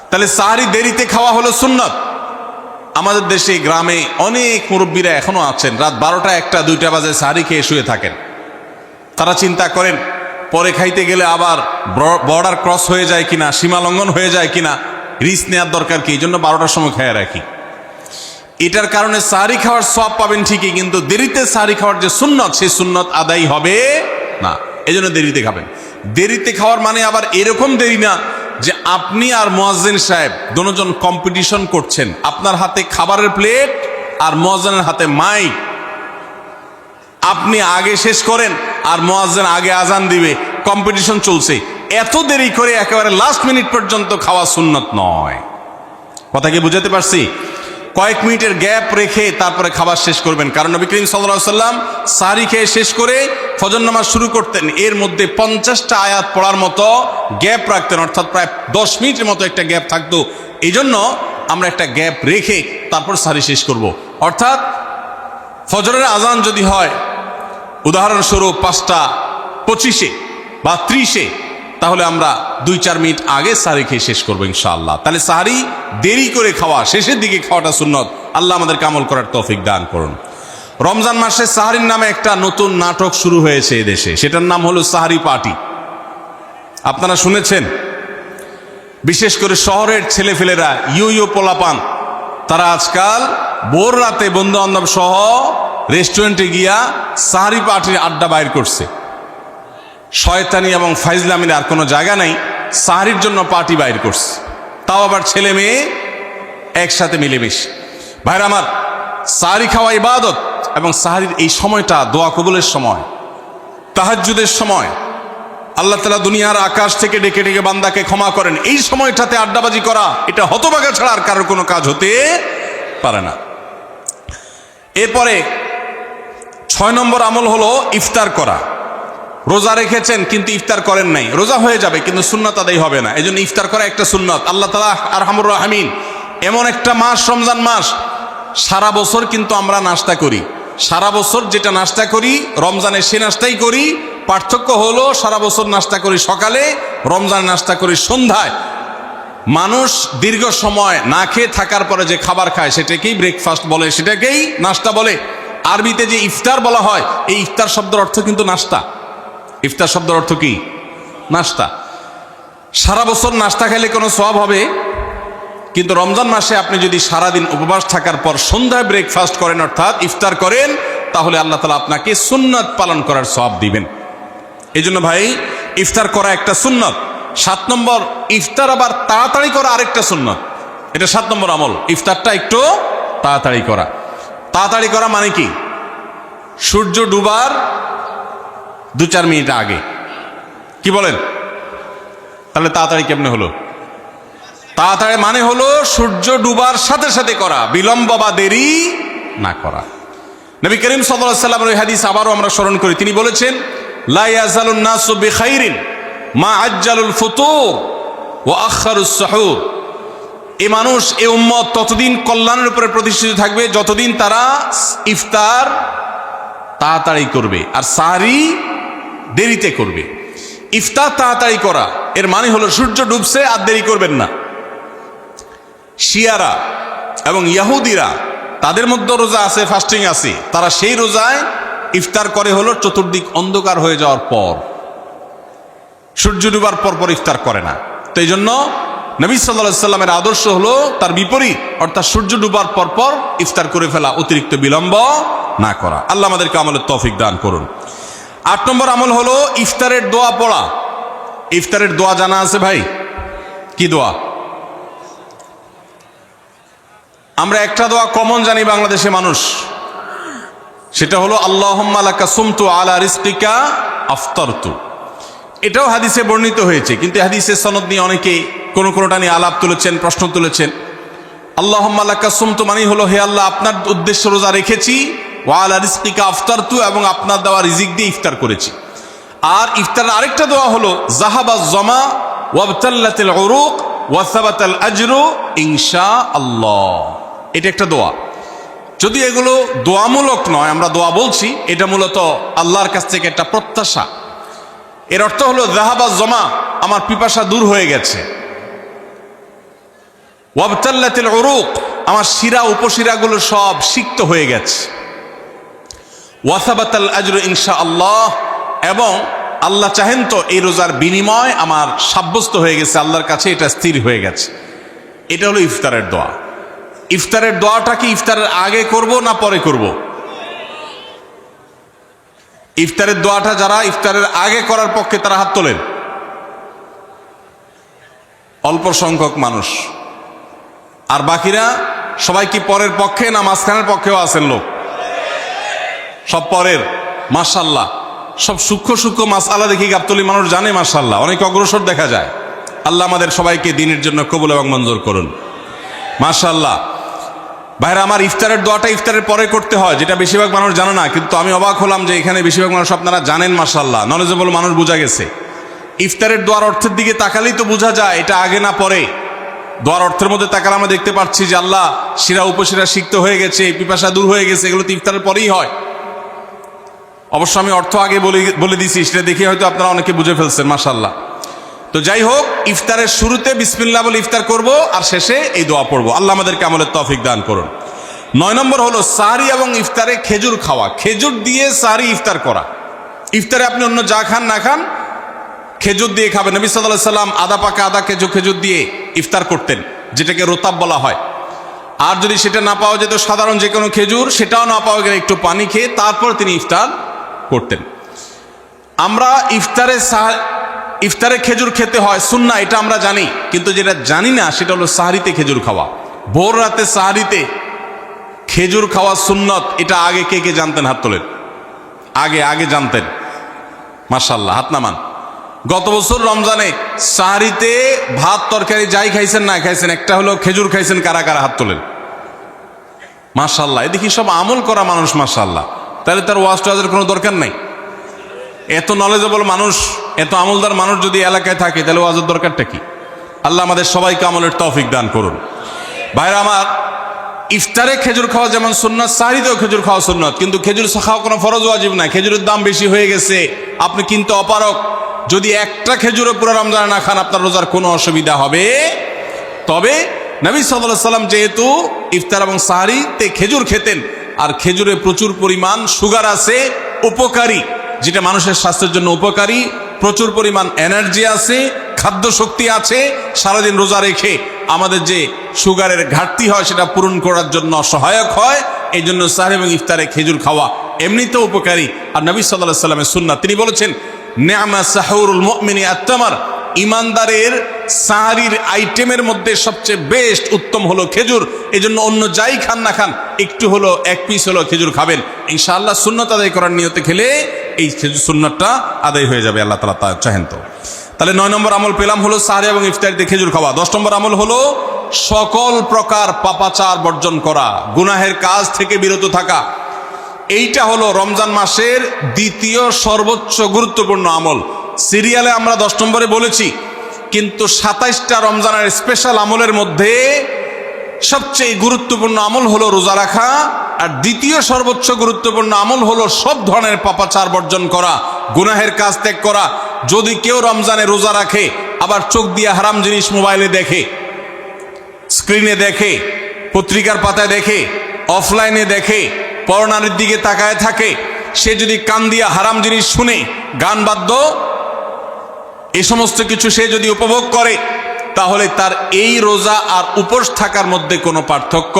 তাহলে সাহরি দেরিতে খাওয়া হলো সুন্নত। আমাদের দেশে গ্রামে অনেক মুরব্বীরা এখনো আছেন, রাত 12টা, 1টা, 2টা বাজে সাহরি খেয়ে শুয়ে থাকেন। তারা চিন্তা করেন পরে খাইতে গেলে আবার বর্ডার ক্রস হয়ে যায় কিনা, সীমা লঙ্ঘন হয়ে যায় কিনা, রিস্ক নেওয়ার দরকার কি, এই জন্য 12টার সময় খেয়ে রাখি। এটার কারণে সাহরি খাওয়ার সওয়াব পাবেন ঠিকই, কিন্তু দেরিতে সাহরি খাওয়ার যে সুন্নত, সেই সুন্নত আদায় হবে না। এই জন্য দেরিতে খাবেন। দেরিতে খাওয়ার মানে আবার এরকম দেরি না যে আপনি আর মুয়াজ্জিন সাহেব দুজন কম্পিটিশন করছেন, আপনার হাতে খাবারের প্লেট আর মুয়াজ্জিনের হাতে মাইক, আপনি আগে শেষ করেন আর মুয়াজ্জিন আগে আজান দিবে, কম্পিটিশন চলছে। এত দেরি করে একেবারে লাস্ট মিনিট পর্যন্ত খাওয়া সুন্নত নয়। কথা কি বুঝাতে পারছি? কয়েক মিনিটের গ্যাপ রেখে তারপরে খাবার শেষ করবেন। কারণ নবী করিম সাল্লাল্লাহু আলাইহি সাল্লাম সাহরি খেয়ে শেষ করে ফজর নামাজ শুরু করতেন, এর মধ্যে 50টা আয়াত পড়ার মতো গ্যাপ রাখতেন, অর্থাৎ প্রায় 10 মিনিটের মতো একটা গ্যাপ থাকতো। এই জন্য আমরা একটা গ্যাপ রেখে তারপর সাহরি শেষ করব। অর্থাৎ ফজরের আজান যদি হয় উদাহরণস্বরূপ 5টা 25-এ বা 30-এ, তাহলে আমরা 2-4 মিনিট আগে সাহরি খেয়ে শেষ করবো ইনশাআল্লাহ। তাহলে সাহরি দেরি করে খাওয়া, শেষের দিকে খাওয়াটা সুন্নত। আল্লাহ আমাদেরকে আমল করার তৌফিক দান করুন। রমজান মাসে সাহরির নামে একটা নতুন নাটক শুরু হয়েছে এদেশে, সেটার নাম হলো সাহরি পার্টি। আপনারা শুনেছেন? বিশেষ করে শহরের ছেলেফেলেরা, ইউ পোলাপান, তারা আজকাল ভোর রাতে বন্ধু বান্ধব সহ রেস্টুরেন্টে গিয়া সাহারি পার্টির আড্ডা বাইর করছে। শয়তানি এবং ফাইজলামির আর কোনো জায়গা নাই, সাহারির জন্য পার্টি বাইর করছে, তাও আবার ছেলে মেয়ে একসাথে মিলেমিশে। ভাইরা আমার, সাহারি খাওয়া ইবাদত, এবং সাহারির এই সময়টা দোয়া কবুলের সময়, তাহাজ্জুদের সময়। আল্লাহ তাআলা দুনিয়ার আকাশ থেকে ডেকে ডেকে বান্দাকে ক্ষমা করেন। এই সময়টাতে আড্ডাবাজি করা, এটা হতভাগা ছাড়া আর কারোর কোনো কাজ হতে পারে না। এরপরে 6 নম্বর আমল হলো ইফতার করা। রোজা রেখেছেন কিন্তু ইফতার করেন নাই, রোজা হয়ে যাবে কিন্তু সুন্নাত আদায় হবে না, এই জন্য ইফতার করা একটা সুন্নাত। আল্লাহ তাআলা আরহামুর রাহিমিন, এমন একটা মাস রমজান মাস, সারা বছর কিন্তু আমরা নাস্তা করি, সারা বছর যেটা নাস্তা করি রমজানে সে নাস্তাই করি। পার্থক্য হলো সারা বছর নাস্তা করি সকালে, রমজান নাস্তা করি সন্ধ্যায়। মানুষ দীর্ঘ সময় না খেয়ে থাকার পরে যে খাবার খায় সেটাকেই ব্রেকফাস্ট বলে, সেটাকেই নাস্তা বলে। আরবিতে যে ইফতার বলা হয়, এই ইফতার শব্দের অর্থ কিন্তু নাস্তা। ইফতার শব্দের অর্থ কি? নাস্তা। সারা বছর নাস্তা খেলে কোনো সওয়াব হবে, কিন্তু রমজান মাসে আপনি যদি সারাদিন উপবাস থাকার পর সন্ধ্যায় ব্রেকফাস্ট করেন, অর্থাৎ ইফতার করেন, তাহলে আল্লাহ তাআলা আপনাকে সুন্নাত পালন করার সওয়াব দিবেন। এই জন্য ভাই, ইফতার করা একটা সুন্নাত। 7 নম্বর, ইফতার আবার তাড়াতাড়ি করা আরেকটা সুন্নাত। এটা 7 নম্বর আমল, ইফতারটা একটু তাড়াতাড়ি করা। তাড়াতাড়ি করা মানে কি? সূর্য ডুবার 2-4 মিনিট আগে। কি বলেন? তাহলে তাড়াতাড়ি কেমনে হলো? তাড়াতাড়ি মানে হলো সূর্য ডুবার সাথে সাথে করা, বিলম্ব বা দেরি না করা। নবী করিম সাল্লাল্লাহু আলাইহি ওয়াসাল্লামের ওই হাদিস আবারও আমরা স্মরণ করি। তিনি বলেছেন, লা ইয়াজালুন নাসু বিখাইরিন মা আজ্জালুল ফুতুর ওয়া আখারুস সুহুর। এই মানুষ, এই উম্মত ততদিন কল্যাণের উপরে প্রতিষ্ঠিত থাকবে যতদিন তারা ইফতার তাড়াতাড়ি করবে আর সাহরি দেরিতে করবে। ইফতার তাড়াতাড়ি করা এর মানে হলো সূর্য ডুবছে আর দেরি করবেন না। শিয়ারা এবং ইহুদিরা, তাদের মধ্যে রোজা আছে, ফাস্টিং আছে, তারা সেই রোজায় ইফতার করে হলো চতুর্দিক অন্ধকার হয়ে যাওয়ার পর, সূর্য ডুবার পর পর ইফতার করে না। তো এই জন্য নবী সাল্লাল্লাহু আলাইহি সাল্লামের আদর্শ হলো তার বিপরীত, অর্থাৎ সূর্য ডুবার পর পর ইফতার করে ফেলা, অতিরিক্ত বিলম্ব না করা। আল্লাহ আমাদেরকে আমলের তৌফিক দান করুন। 8 নম্বর আমল হলো ইফতারের দোয়া পড়া। ইফতারের দোয়া জানা আছে ভাই? কি দোয়া? আমরা একটা দোয়া কমন জানি বাংলাদেশে মানুষ, সেটা হলো আল্লাহুম্মা লাকা সুমতু আলা রিজকিকা আফতারতু। এটাও হাদিসে বর্ণিত হয়েছে, কিন্তু হাদিসের সনদ নিয়ে অনেকে কোনোটা নিয়ে আলাপ তুলেছেন, প্রশ্ন তুলেছেন। আল্লাহুম্মা লাকা সুমতু মানে হলো, হে আল্লাহ, আপনার উদ্দেশ্যে রোজা রেখেছি, ওয়া আলা রিজকিকা আফতারতু, এবং আপনার দেওয়া রিজিক দিয়ে ইফতার করেছি। আর ইফতারের আরেকটা দোয়া হলো যাহাবাজ জামা ওয়াবতাল্লাতিল উরুক ওয়া সাবাতাল আজরু ইনশাআল্লাহ। এটা একটা দোয়া। যদি এগুলো দোয়ামূলক নয়, আমরা দোয়া বলছি, এটা মূলত আল্লাহর কাছ থেকে একটা প্রত্যাশা। এর অর্থ হলো যাহাবাজ জামা, আমার পিপাসা দূর হয়ে গেছে। ওয়াবতাল্লাতিল উরুক, আমার শিরা উপশিরাগুলো সব সিক্ত হয়ে গেছে। ওয়া সাবাতাল আজরু ইনশাআল্লাহ, এবং আল্লাহ চাহেন তো এই রোজার বিনিময় আমার সাব্যস্ত হয়ে গেছে, আল্লাহর কাছে এটা স্থির হয়ে গেছে। এটা হলো ইফতারের দোয়া। ইফতারের দোয়াটা কি ইফতারের আগে করব না পরে করব? ইফতারের দোয়াটা যারা ইফতারের আগে করার পক্ষে তারা হাত তোলেন। অল্প সংখ্যক মানুষ, আর বাকিরা সবাই কি পরের পক্ষে না মাঝখানের পক্ষেও আছেন লোক? সব পরের। মাশাআল্লাহ, সব সূক্ষ্ম সূক্ষ্ম মাসআলা দেখি গাবতলী মানুষ জানে, মাশাআল্লাহ, অনেক অগ্রসর দেখা যায়। আল্লাহ আমাদের সবাইকে দ্বীনের জন্য কবুল এবং মঞ্জুর করুন, মাশাআল্লাহ। ভাইরা আমার, ইফতারের দোয়াটা ইফতারের পরে করতে হয়, যেটা বেশিরভাগ মানুষ জানে না, কিন্তু আমি অবাক হলাম যে এখানে বেশিরভাগ মানুষ আপনারা জানেন, মাশাআল্লাহ, নলেজেবল মানুষ, বোঝা গেছে। ইফতারের দোয়ার অর্থের দিকে তাকালেই তো বোঝা যায় এটা আগে না পরে। দোয়ার অর্থের মধ্যে তাকালে আমরা দেখতে পাচ্ছি যে আল্লাহ শিরা উপশিরা সিক্ত হয়ে গেছে, পিপাসা দূর হয়ে গেছে, এগুলো তো ইফতারের পরেই হয়। অবশ্য আমি অর্থ আগে বলে দিছি, সেটা দেখে হয়তো আপনারা অনেকে বুঝে ফেলছেন, মাশাআল্লাহ। তো যাই হোক, ইফতারের শুরুতে বিসমিল্লাহ বলে ইফতার করব, আর শেষে এই দোয়া পড়বো। আল্লাহ আমাদেরকে আমলের তৌফিক দান করুন। 9 নম্বর হলো সাহরি এবং ইফতারে খেজুর খাওয়া। খেজুর দিয়ে সাহরি ইফতার করা। ইফতারে আপনি অন্য যা খান না খান, খেজুর দিয়ে খাবেন। নবী সাল্লাল্লাহু আলাইহি সাল্লাম আদা পাকা আদা খেজুর দিয়ে ইফতার করতেন, যেটাকে রোতাব বলা হয়। আর যদি সেটা না পাওয়া যেত সাধারণ যে কোনো খেজুর, সেটাও না পাওয়া গেলে একটু পানি খেয়ে তারপর তিনি ইফতার করতেন। আমরা ইফতারে খেজুর খেতে হয় সুন্নাহ, এটা আমরা জানি, কিন্তু যেটা জানি না সেটা হলো সাহারিতে খেজুর খাওয়া। ভোর রাতে সাহারিতে খেজুর খাওয়া সুন্নত, এটা আগে কে কে জানতেন? হাত তোলেন। আগে জানতেন? মাশাআল্লাহ, হাত নামান। গত বছর রমজানে সাহারিতে ভাত তরকারি যাই খাইছেন না খাইছেন, একটা হলো খেজুর খাইছেন, কারা কারা হাত তোলেন? মাশাআল্লাহ, এদিকে সব আমল করা মানুষ, মাশাআল্লাহ। তাহলে তার ওয়াজ টোয়াজের কোনো দরকার নাই। এত নলেজেবল মানুষ, এত আমলদার মানুষ যদি এলাকায় থাকে, তাহলে ওয়াজের দরকারটা কি? আল্লাহ আমাদের সবাইকে আমলের তৌফিক দান করুন। ভাইরা আমার, ইফতারে খেজুর খাওয়া যেমন সুন্নাত, সাহরিতেও খেজুর খাওয়া সুন্নাত, কিন্তু খেজুর খাওয়া কোনো ফরজ ওয়াজিব না। খেজুরের দাম বেশি হয়ে গেছে, আপনি কিনতে অপারক। যদি একটা খেজুরও পুরো রমজানে না খান, আপনার রোজার কোনো অসুবিধা হবে। তবে নবী সাল্লাল্লাহু আলাইহি ওয়াসাল্লাম যেহেতু ইফতার এবং সাহরিতে খেজুর খেতেন, আর খেজুরে প্রচুর পরিমাণ সুগার আছে, উপকারী, যেটা মানুষের স্বাস্থ্যের জন্য উপকারী, প্রচুর পরিমাণ এনার্জি আছে, খাদ্য শক্তি আছে, সারাদিন রোজা রেখে আমাদের যে সুগারের ঘাটতি হয় সেটা পূরণ করার জন্য সহায়ক হয়। এই জন্য সাহরি এবং ইফতারে খেজুর খাওয়া এমনিতেও উপকারী। আর নবী সাল্লাল্লাহু আলাইহি ওয়াসাল্লামের সুন্নাত, তিনি বলেছেন, নি'মা সাহুরুল মুমিনি আত-তামার, ইমানদারের সাহারির আইটেমের মধ্যে সবচেয়ে বেস্ট উত্তম হলো খেজুর। এই জন্য অন্য যাই খান না খান, একটু হলো, এক পিস হলো খেজুর খাবেন, ইনশাআল্লাহ সুন্নত আদায় করার নিয়তে খেলে এই সুন্নতটা আদায় হয়ে যাবে, আল্লাহ তাআলা তা চাহেন তো। তাহলে 9 নম্বর আমল পেলাম হলো সাহরি এবং ইফতারিতে খেজুর খাওয়া। 10 নম্বর আমল হলো সকল প্রকার পাপাচার বর্জন করা, গুনাহের কাজ থেকে বিরত থাকা। এইটা হলো রমজান মাসের দ্বিতীয় সর্বোচ্চ গুরুত্বপূর্ণ আমল। সিরিয়ালে আমরা 10 নম্বরে বলেছি, কিন্তু 27টা রমজানের স্পেশাল আমলের মধ্যে সবচেয়ে গুরুত্বপূর্ণ আমল হলো রোজা রাখা, আর দ্বিতীয় সর্বোচ্চ গুরুত্বপূর্ণ আমল হলো সব ধরনের পাপাচার বর্জন করা, গুনাহের কাজ ত্যাগ করা। যদি কেউ রমজানে রোজা রাখে, আবার চোখ দিয়ে হারাম জিনিস মোবাইলে দেখে, স্ক্রিনে দেখে, পত্রিকার পাতায় দেখে, অফলাইনে দেখে, পরনারীর দিকে তাকায় থাকে, সে যদি কান দিয়ে হারাম জিনিস শুনে, গান বাদ্য, এই সমস্ত কিছু সে যদি উপভোগ করে, তাহলে তার এই রোজা আর উপোস থাকার মধ্যে কোনো পার্থক্য।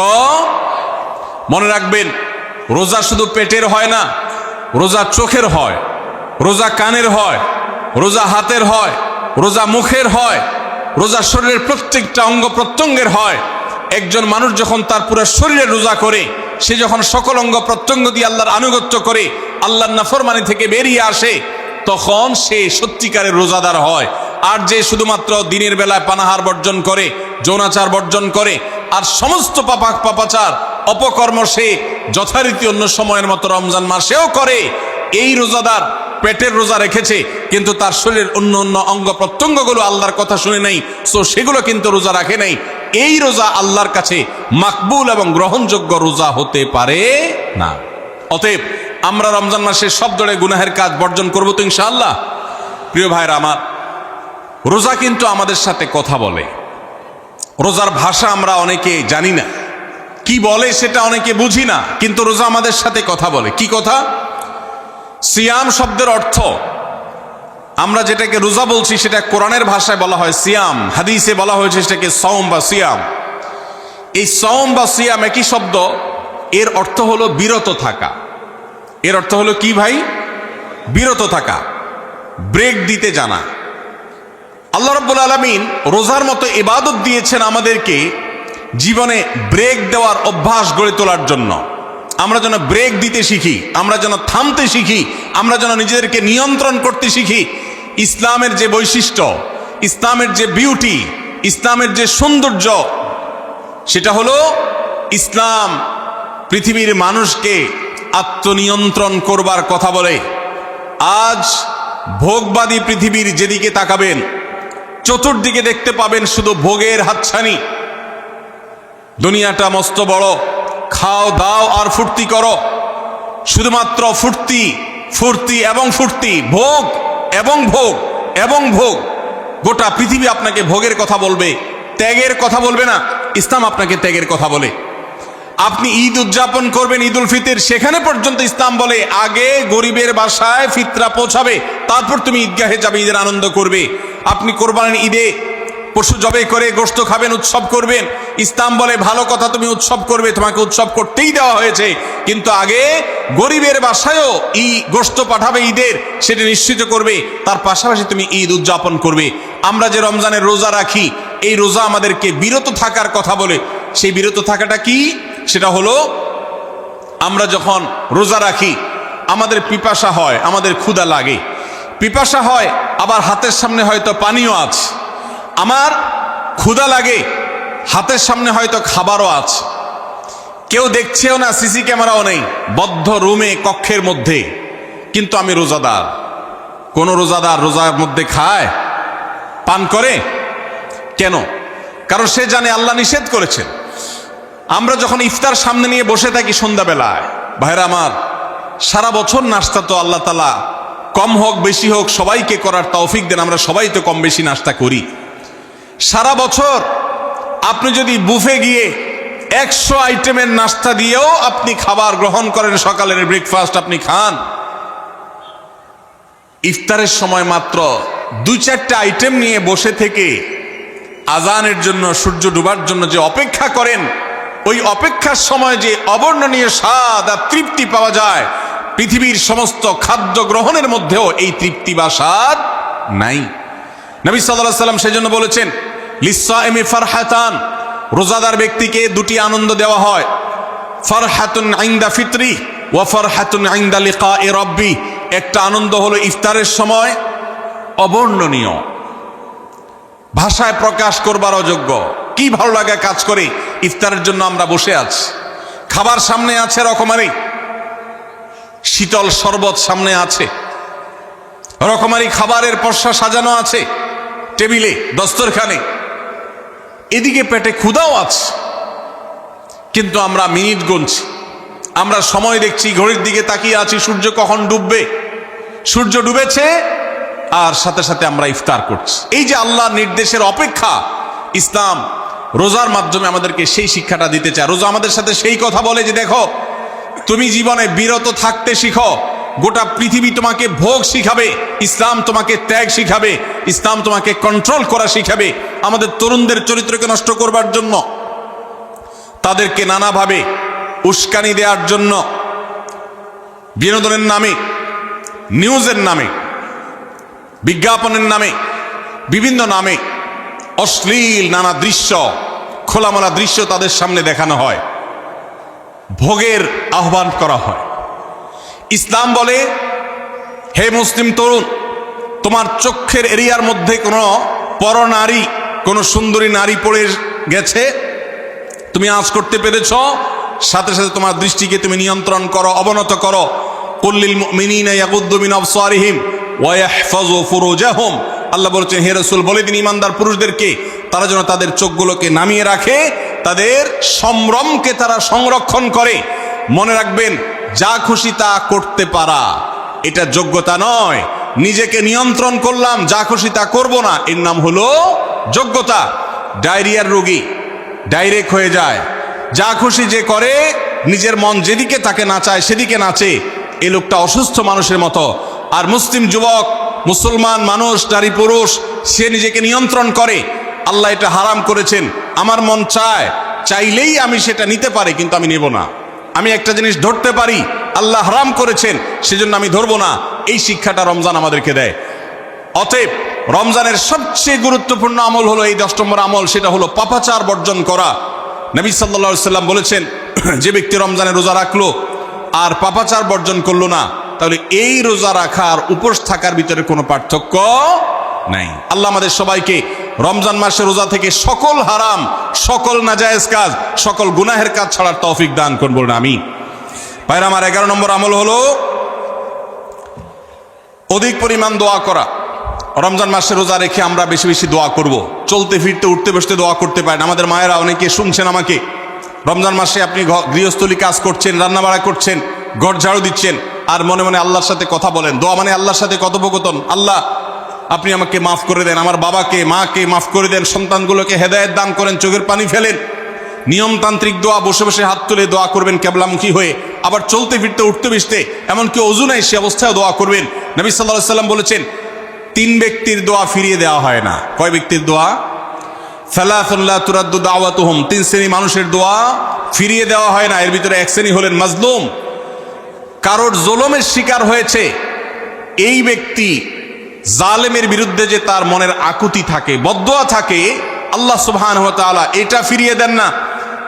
মনে রাখবেন, রোজা শুধু পেটের হয় না, রোজা চোখের হয়, রোজা কানের হয়, রোজা হাতের হয়, রোজা মুখের হয়, রোজা শরীরের প্রত্যেকটা অঙ্গ প্রত্যঙ্গের হয়। একজন মানুষ যখন তার পুরো শরীরে রোজা করে, সে যখন সকল অঙ্গ প্রত্যঙ্গ দিয়ে আল্লাহর আনুগত্য করে, আল্লাহর নাফরমানি থেকে বেরিয়ে আসে, তখন সে সত্যিকারের রোজাদার হয়। আর যে শুধুমাত্র দিনের বেলায় পানাহার বর্জন করে, যৌনাচার বর্জন করে, আর সমস্ত পাপাচার অপকর্ম সে যথারীতি অন্য সময়ের মতো রমজান মাসেও করে, এই রোজাদার পেটের রোজা রেখেছে, কিন্তু তার শরীরের অন্য অন্য অঙ্গ প্রত্যঙ্গগুলো আল্লাহর কথা শুনে নাই, সো সেগুলো কিন্তু রোজা রাখে নাই। এই রোজা আল্লাহর কাছে মাকবুল এবং গ্রহণযোগ্য রোজা হতে পারে না। অতএব আমরা রমজান মাসে সব ধরনের গুনাহের কাজ বর্জন করবো তো ইনশাআল্লাহ। প্রিয় ভাইরা আমার, রোজা কিন্তু আমাদের সাথে কথা বলে। রোজার ভাষা আমরা অনেকে জানি না, কি বলে সেটা অনেকে বুঝি না, কিন্তু রোজা আমাদের সাথে কথা বলে। কি কথা? সিয়াম শব্দের অর্থ, আমরা যেটাকে রোজা বলছি সেটা কোরআনের ভাষায় বলা হয় সিয়াম, হাদিসে বলা হয়েছে সেটাকে সওম বা সিয়াম। এই সওম বা সিয়াম একই শব্দ, এর অর্থ হলো বিরত থাকা। এর অর্থ হলো কি ভাই? বিরত থাকা, ব্রেক দিতে জানা। আল্লাহ রাব্বুল আলামিন রোজার মতো ইবাদত দিয়েছেন আমাদেরকে জীবনে ব্রেক দেওয়ার অভ্যাস গড়ে তোলার জন্য। আমরা যেন ব্রেক দিতে শিখি, আমরা যেন থামতে শিখি, আমরা যেন নিজেদেরকে নিয়ন্ত্রণ করতে শিখি। ইসলামের যে বৈশিষ্ট্য, ইসলামের যে বিউটি, ইসলামের যে সৌন্দর্য, সেটা হলো ইসলাম পৃথিবীর মানুষকে আত্মনিয়ন্ত্রণ করবার কথা বলে। আজ ভোগবাদী পৃথিবীর যেদিকে তাকাবেন, চতুর্দিকে দেখতে পাবেন শুধু ভোগের হাতছানি। দুনিয়াটা মস্ত বড়, খাও দাও আর ফুর্তি করো, শুধুমাত্র ফুর্তি ফুর্তি এবং ফুর্তি, ভোগ এবং ভোগ এবং ভোগ। গোটা পৃথিবী আপনাকে ভোগের কথা বলবে, ত্যাগের কথা বলবে না। ইসলাম আপনাকে ত্যাগের কথা বলে। আপনি ঈদ উদযাপন করবেন, ঈদ উল ফিতর, সেখানে পর্যন্ত ইসলাম বলে আগে গরিবের বাসায় ফিতরা পৌঁছাবে, তারপর তুমি ঈদগাহে যাবে, ঈদের আনন্দ করবে। আপনি কোরবানির ঈদে পশু জবাই করে গোশত খাবেন, উৎসব করবেন। ইসলাম বলে ভালো কথা, তুমি উৎসব করবে, তোমাকে উৎসব করতেই দেওয়া হয়েছে, কিন্তু আগে গরিবের বাসায়ও গোশত পাঠাবে ঈদের, সেটা নিশ্চিত করবে, তার পাশাপাশি তুমি ঈদ উদযাপন করবে। আমরা যে রমজানের রোজা রাখি, এই রোজা আমাদেরকে বিরত থাকার কথা বলে। সেই বিরত থাকাটা কি? সেটা হলো আমরা যখন রোজা রাখি আমাদের পিপাসা হয়, আমাদের ক্ষুধা লাগে, পিপাসা হয়, আবার হাতের সামনে হয়তো পানিও আছে। আমার ক্ষুধা লাগে, হাতের সামনে হয়তো খাবারও আছে, কেউ দেখছেও না, সিসি ক্যামেরাও নেই, বদ্ধ রুমে কক্ষের মধ্যে, কিন্তু আমি রোজাদার। কোন রোজাদার রোজার মধ্যে খায়, পান করে? কেন? কারণ সে জানে আল্লাহ নিষেধ করেছেন। আমরা যখন ইফতার সামনে নিয়ে বসে থাকি সন্ধ্যাবেলায়, ভাইরা আমার, সারা বছর নাস্তা তো আল্লাহ তাআলা কম হোক বেশি হোক সবাইকে করার তৌফিক দেন, আমরা সবাই তো কম বেশি নাস্তা করি। সারা বছর আপনি যদি বুফে গিয়ে 100 আইটেমের নাস্তা দিয়েও আপনি খাবার গ্রহণ করেন, সকালের ব্রেকফাস্ট আপনি খান, ইফতারের সময় মাত্র 2-4টা আইটেম নিয়ে বসে থেকে আজানের জন্য, সূর্য ডুবার জন্য যে অপেক্ষা করেন, ওই অপেক্ষার সময় যে অবর্ণনীয় স্বাদ আর তৃপ্তি পাওয়া যায়, পৃথিবীর সমস্ত খাদ্য গ্রহণের মধ্যেও এই তৃপ্তি বা স্বাদ নাই। নবী সাল্লাল্লাহু আলাইহি ওয়াসাল্লাম সেজন্য বলেছেন, লিসসাইমি ফারহাতান, রোজাদার ব্যক্তিকে দুটি আনন্দ দেওয়া হয়, ফারহাতুন ইনদা ফিতরি ওয়া ফারহাতুন ইনদা লিকাই রাব্বি। একটা আনন্দ হলো ইফতারের সময়, অবর্ণনীয়, ভাষায় প্রকাশ করবার অযোগ্য, কি ভালো লাগা কাজ করে। ইফতারের জন্য আমরা বসে আছি, খাবার সামনে আছে, রকমারি শীতল শরবত সামনে আছে, রকমারি খাবারের পসরা সাজানো আছে টেবিলে, দস্তরখানে, এদিকে পেটে ক্ষুধাও আছে, কিন্তু আমরা মিনিট গুনছি, আমরা সময় দেখছি, ঘড়ির দিকে তাকিয়ে আছি, সূর্য কখন ডুববে। সূর্য ডুবেছে আর সাথে সাথে আমরা ইফতার করছি। এই যে আল্লাহর নির্দেশের অপেক্ষা, ইসলাম রোজার মাধ্যমে আমাদেরকে সেই শিক্ষাটা দিতে চায়। রোজা আমাদের সাথে সেই কথা বলে যে দেখো, তুমি জীবনে বিরত থাকতে শিখো, গোটা পৃথিবী তোমাকে ভোগ শিখাবে, ইসলাম তোমাকে ত্যাগ শিখাবে, ইসলাম তোমাকে কন্ট্রোল করা শিখাবে। আমাদের তরুণদের চরিত্রকে নষ্ট করবার জন্য, তাদেরকে নানাভাবে উস্কানি দেওয়ার জন্য, বিনোদনের নামে, নিউজের নামে, বিজ্ঞাপনের নামে, বিভিন্ন নামে অশ্লীল নানা দৃশ্য, খোলামেলা দৃশ্য তাদের সামনে দেখানো হয়, ভোগের আহ্বান করা হয়। ইসলাম বলে, হে মুসলিম তরুণ, তোমার চোখের এরিয়ার মধ্যে কোনো পরনারী, কোনো সুন্দরী নারী পড়ে গেছে, তুমি আঁচ করতে পেরেছ, সাথে সাথে তোমার দৃষ্টিকে তুমি নিয়ন্ত্রণ করো, অবনত করো। কুল্লিল মুমিনিনা ইয়াগুদ্দু মিন আবসারিহিম ওয়া ইয়াহফাযু ফুরুজাহুম। আল্লাহ বলেছেন, হে রাসূল বলে দিন ইমানদার পুরুষদেরকে, তারা যেন তাদের চোখগুলোকে নামিয়ে রাখে, তাদের সম্ভ্রমকে তারা সংরক্ষণ করে। মনে রাখবেন, যা খুশি তা করতে পারা এটা যোগ্যতা নয়। নিজেকে নিয়ন্ত্রণ করলাম, যা খুশি তা করব না, এর নাম হলো যোগ্যতা। ডায়রিয়ার রোগী ডাইরেক্ট হয়ে যায়, যা খুশি যে করে, নিজের মন যেদিকে তাকে নাচায় সেদিকে নাচে, এ লোকটা অসুস্থ মানুষের মতো। আর মুসলিম যুবক, মুসলমান মানুষ, নারী পুরুষ, সে নিজেকে নিয়ন্ত্রণ করে। আল্লাহ এটা হারাম করেছেন, আমার মন চায়, চাইলেই আমি সেটা নিতে পারি, কিন্তু আমি নেব না। আমি একটা জিনিস ধরতে পারি, আল্লাহ হারাম করেছেন, সেজন্য আমি ধরবো না। এই শিক্ষাটা রমজান আমাদেরকে দেয়। অতএব রমজানের সবচেয়ে গুরুত্বপূর্ণ আমল হলো এই 10 নম্বর আমল, সেটা হলো পাপাচার বর্জন করা। নবী সাল্লাল্লাহু আলাইহি সাল্লাম বলেছেন, যে ব্যক্তি রমজানে রোজা রাখলো আর পাপাচার বর্জন করলো না, তাহলে এই রোজা রাখার উপোস থাকার ভিতরে কোনো পার্থক্য নাই। আল্লাহ আমাদের সবাইকে রমজান মাসে রোজা থেকে সকল হারাম, সকল নাজায়েজ কাজ, সকল গুনাহের কাজ ছাড়ার তৌফিক দান করুন, বলুন আমিন। ভাইরা আমার, 11 নম্বর আমল হলো অধিক পরিমাণ দোয়া করা। রমজান মাসে রোজা রেখে আমরা বেশি বেশি দোয়া করব। চলতে ফিরতে, উঠতে বসতে দোয়া করতে পারেন। আমাদের মায়েরা অনেকে শুনছেন আমাকে, রমজান মাসে আপনি গৃহস্থলী কাজ করছেন, রান্নাবাড়া করছেন, ঘর ঝাড়ু দিচ্ছেন, আর মনে মনে আল্লাহর সাথে কথা বলেন। দোয়া মানে আল্লাহর সাথে কথোপকথন। আল্লাহ, আপনি আমাকে মাফ করে দেন, আমার বাবাকে মাকে মাফ করে দেন, সন্তানগুলোকে হেদায়েত দান করেন, চোখের পানি ফেলেন। নিয়মতান্ত্রিক দোয়া, বসে বসে হাত তুলে দোয়া করবেন কেবলামুখী হয়ে। আবার চলতে ফিরতে, উঠতে বসতে, এমনকি ওযু নাই সে অবস্থায় দোয়া করবেন। নবী সাল্লাল্লাহু আলাইহি সাল্লাম বলেছেন, 3 ব্যক্তির দোয়া ফিরিয়ে দেওয়া হয় না। কয় ব্যক্তির দোয়া? সালাসুন লা তুরাদ্দু দাওয়াতুহুম, 3 শ্রেণী মানুষের দোয়া ফিরিয়ে দেওয়া হয় না। এর ভিতরে এক শ্রেণী হলেন মাজলুম, কারোর জুলুমের শিকার হয়েছে এই ব্যক্তি। জালেমের বিরুদ্ধে যে তার মনের আকুতি থাকে, বদদোয়া থাকে, আল্লাহ সুবহানাহু ওয়া তাআলা এটা ফিরিয়ে দেন না।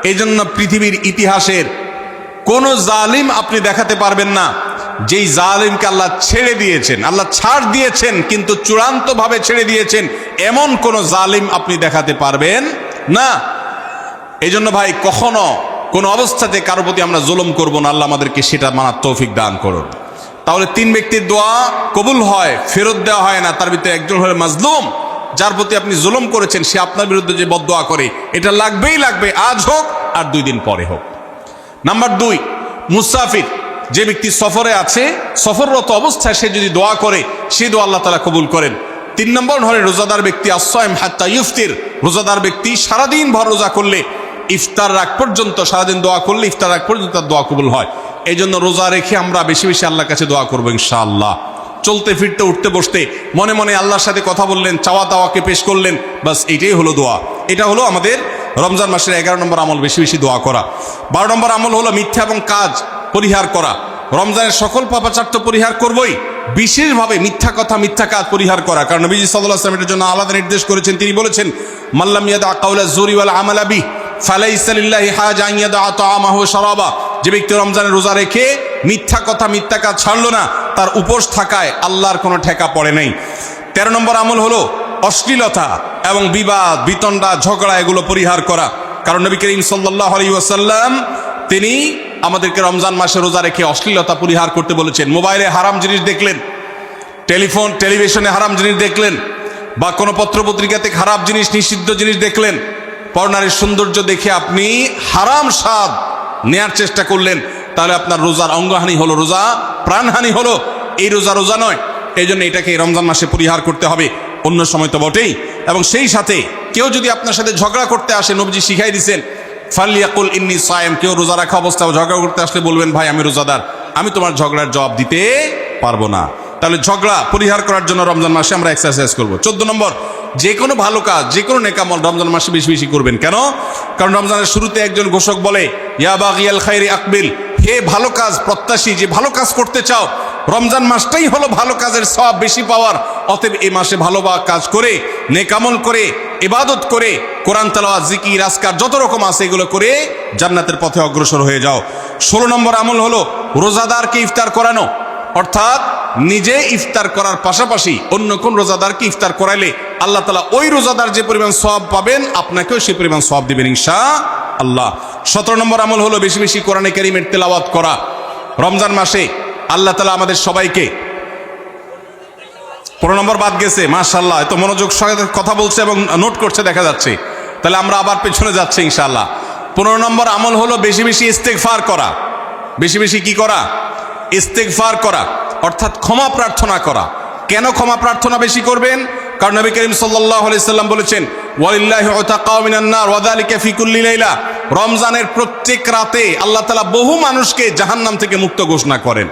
এই জন্য পৃথিবীর ইতিহাসের কোন জালিম আপনি দেখাতে পারবেন না যেই জালিমকে আল্লাহ ছেড়ে দিয়েছেন, আল্লাহ ছাড় দিয়েছেন কিন্তু চূড়ান্ত ভাবে ছেড়ে দিয়েছেন, এমন কোন জালিম আপনি দেখাতে পারবেন না। এই জন্য ভাই কখনো কোন অবস্থাতে কারো প্রতি আমরা জুলুম করব না, আল্লাহ আমাদেরকে সেটা মানার তৌফিক দান করুন। তাহলে 3 ব্যক্তির দোয়া কবুল হয়, ফেরত দেওয়া হয় না। তার ভিতরে একজন হলো মাজলুম, যার প্রতি আপনি জুলুম করেছেন, সে আপনার বিরুদ্ধে যে বদদোয়া করে, এটা লাগবেই লাগবে, আজ হোক আর 2 দিন পরে হোক। নাম্বার 2, মুসাফির, যে ব্যক্তি সফরে আছে, সফররত অবস্থায় সে যদি দোয়া করে, সেই দোয়া আল্লাহ তাআলা কবুল করেন। 3 নম্বর হলে রোজাদার ব্যক্তি, আসসাইম হাত্তা ইফতির, রোজাদার ব্যক্তি সারাদিন ভর রোজা করলে ইফতার রাগ পর্যন্ত, সারাদিন দোয়া করলে ইফতার রাগ পর্যন্ত তার দোয়া কবুল হয়। এই জন্য রোজা রেখে আমরা বেশি বেশি আল্লাহর কাছে দোয়া করবো ইনশাআল্লাহ। চলতে ফিরতে উঠতে বসতে মনে মনে আল্লাহর সাথে কথা বললেন, চাওয়া দাওয়াকে পেশ করলেন, বাস এইটাই হলো দোয়া। এটা হলো আমাদের রমজান মাসের 11 নম্বর আমল, বেশি বেশি দোয়া করা। 12 নম্বর আমল হলো মিথ্যা এবং কাজ পরিহার করা। রমজানের সকল পাপাচার তো পরিহার করবই, বিশেষভাবে মিথ্যা কথা, মিথ্যা কাজ পরিহার করা। কারণ নবীজি সাল্লাল্লাহু আলাইহি ওয়াসাল্লাম এর জন্য আলাদা নির্দেশ করেছেন। তিনি বলেছেন, মাল্লাম ইয়াদা কাওলা যুরি ওয়াল আমালা বিহি ফালাইসা লিল্লাহি হাজা আন ইয়াদা তাআমাহু ওয়া শারাবা। যে ব্যক্তি রমজানের রোজা রেখে মিথ্যা কথা, মিথ্যা কাজ ছাড়লো না, তার উপোস থাকায় আল্লাহর কোনো ঠেকা পড়ে নাই। 13 নম্বর আমল হলো অশ্লীলতা এবং বিবাদ, বিতণ্ডা, ঝগড়া, এগুলো পরিহার করা। কারণ নবী করিম সাল্লাল্লাহু আলাইহি ওয়াসাল্লাম তিনি আমাদেরকে রমজান মাসে রোজা রেখে অশ্লীলতা পরিহার করতে বলেছেন। মোবাইলে হারাম জিনিস দেখলেন, টেলিভিশনে হারাম জিনিস দেখলেন, বা কোনো পত্রপত্রিকাতে খারাপ জিনিস, নিষিদ্ধ জিনিস দেখলেন, পরনারীর সৌন্দর্য দেখে আপনি হারাম স্বাদ নেয়ার চেষ্টা করলেন, তাহলে আপনার রোজার অঙ্গহানি হলো, রোজা প্রাণহানি হলো। এই রোজা নয়। এই জন্য এটাকে রমজান মাসে পরিহার করতে হবে, অন্য সময় তো বটেই। এবং সেই সাথে কেউ যদি আপনার সাথে ঝগড়া করতে আসে, নবীজি শিখাই দিয়েছেন, ফালিয়াকুল ইন্নী সায়েম, কেউ রোজা রাখা অবস্থায় ঝগড়া করতে আসলে বলবেন, ভাই আমি রোজাদার, আমি তোমার ঝগড়ার জবাব দিতে পারবো না। তাহলে ঝগড়া পরিহার করার জন্য রমজান মাসে আমরা এক্সারসাইজ করব। 14 নম্বর, যে কোনো ভালো কাজ, যে কোনো নেকামল রমজান মাসে বেশি বেশি করবেন। কেন? কারণ রমজানের শুরুতে একজন ঘোষক বলে, ইয়া বাগিয়াল খাইরি আকবিল, হে ভালো কাজ প্রত্যাশী, যে ভালো কাজ করতে চাও, রমজান মাসটাই হলো ভালো কাজের সওয়াব বেশি পাওয়ার। অতএব এই মাসে ভালো কাজ করে, নেকামল করে, ইবাদত করে, কোরআন তেলাওয়াত, জিকির, আজকার যত রকম আছে এগুলো করে জান্নাতের পথে অগ্রসর হয়ে যাও। 16 নম্বর আমল হলো রোজাদারকে ইফতার করানো, অর্থাৎ নিজে ইফতার করার পাশাপাশি অন্য কোন রোজাদারকে ইফতার করাইলে আল্লাহ তাআলা ওই রোজাদার যে পরিমাণ সওয়াব পাবেন, আপনাকেও সেই পরিমাণ সওয়াব দিবেন ইনশাআল্লাহ। 17 নম্বর আমল হলো বেশি বেশি কোরআনে কারীমের তেলাওয়াত করা। রমজান মাসে আল্লাহ তাআলা আমাদের সবাইকে, 15 নম্বর বাদ গেছে, মাশাআল্লাহ, এত মনোযোগ সহকারে কথা বলছে এবং নোট করছে দেখা যাচ্ছে। তাহলে আমরা আবার পেছনে যাচ্ছি ইনশাআল্লাহ। 15 নম্বর আমল হলো বেশি বেশি ইস্তেগফার করা। বেশি বেশি কি করা? ইস্তেগফার করা, অর্থাৎ ক্ষমা প্রার্থনা করা। কেন ক্ষমা প্রার্থনা বেশি করবেন? কারণ নবী করিম সাল্লাল্লাহু আলাইহি সাল্লাম বলেছেন, ওয়ালিল্লাহি উতাকাউ মিনান নার ওয়া যালিকা ফি কুল্লি লাইলা। রমজানের প্রত্যেক রাতে আল্লাহ তাআলা বহু মানুষকে জাহান্নাম থেকে মুক্ত ঘোষণা করেন।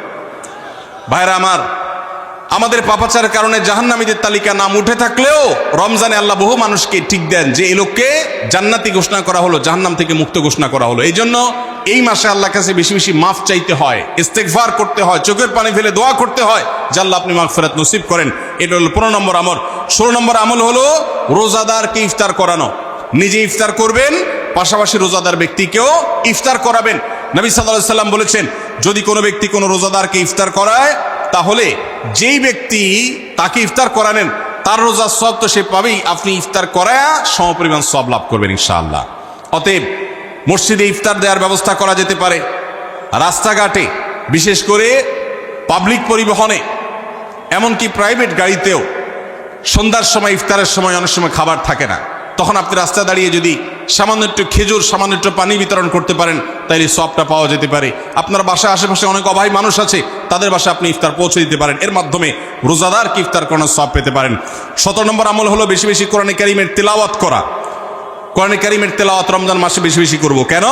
ভাইরা আমার, আমাদের পাপাচারের কারণে জাহান্নামীদের তালিকা নাম উঠে থাকলেও রমজানে আল্লাহ বহু মানুষকে ঠিক দেন যে এই লোককে জান্নাতি ঘোষণা করা হলো, জাহান্নাম থেকে মুক্ত ঘোষণা করা হলো। এই জন্য এই মাসে আল্লাহর কাছে বেশি বেশি মাফ চাইতে হয়, ইস্তেগফার করতে হয়, চোখের পানি ফেলে দোয়া করতে হয় যে আল্লাহ আপনি মাগফিরাত নসিব করেন। এটা হলো 15 নম্বর আমল। 16 নম্বর আমল হলো রোজাদারকে ইফতার করানো। নিজে ইফতার করবেন, পাশাপাশি রোজাদার ব্যক্তিকেও ইফতার করাবেন। নবী সাল্লাল্লাহু আলাইহি সাল্লাম বলেছেন, যদি কোনো ব্যক্তি কোনো রোজাদারকে ইফতার করায়, তাহলে যেই ব্যক্তি তাকে ইফতার করানেন তার রোজার সওয়াব তো সে পাবেই, আপনি ইফতার করায়া সমপরিমাণ সওয়াব লাভ করবেন ইনশাআল্লাহ। অতএব মসজিদে ইফতার দেওয়ার ব্যবস্থা করা যেতে পারে, রাস্তাঘাটে, বিশেষ করে পাবলিক পরিবহনে, এমনকি প্রাইভেট গাড়িতেও সন্ধ্যার সময়, ইফতারের সময় অনেক সময় খাবার থাকে না, তখন আপনি রাস্তায় দাঁড়িয়ে যদি সামান্য একটু খেজুর, সামান্য একটু পানি বিতরণ করতে পারেন, তাইলে সওয়াবটা পাওয়া যেতে পারে। আপনার বাসায় আশেপাশে অনেক অভাবী মানুষ আছে, তাদের বাসায় আপনি ইফতার পৌঁছে দিতে পারেন। এর মাধ্যমে রোজাদারকে ইফতার করানোর সওয়াব পেতে পারেন। 17 নম্বর আমল হলো বেশি বেশি কোরআনে কারীমের তেলাওয়াত করা। কোরআনে কারীমের তেলাওয়াত রমজান মাসে বেশি বেশি করব। কেন?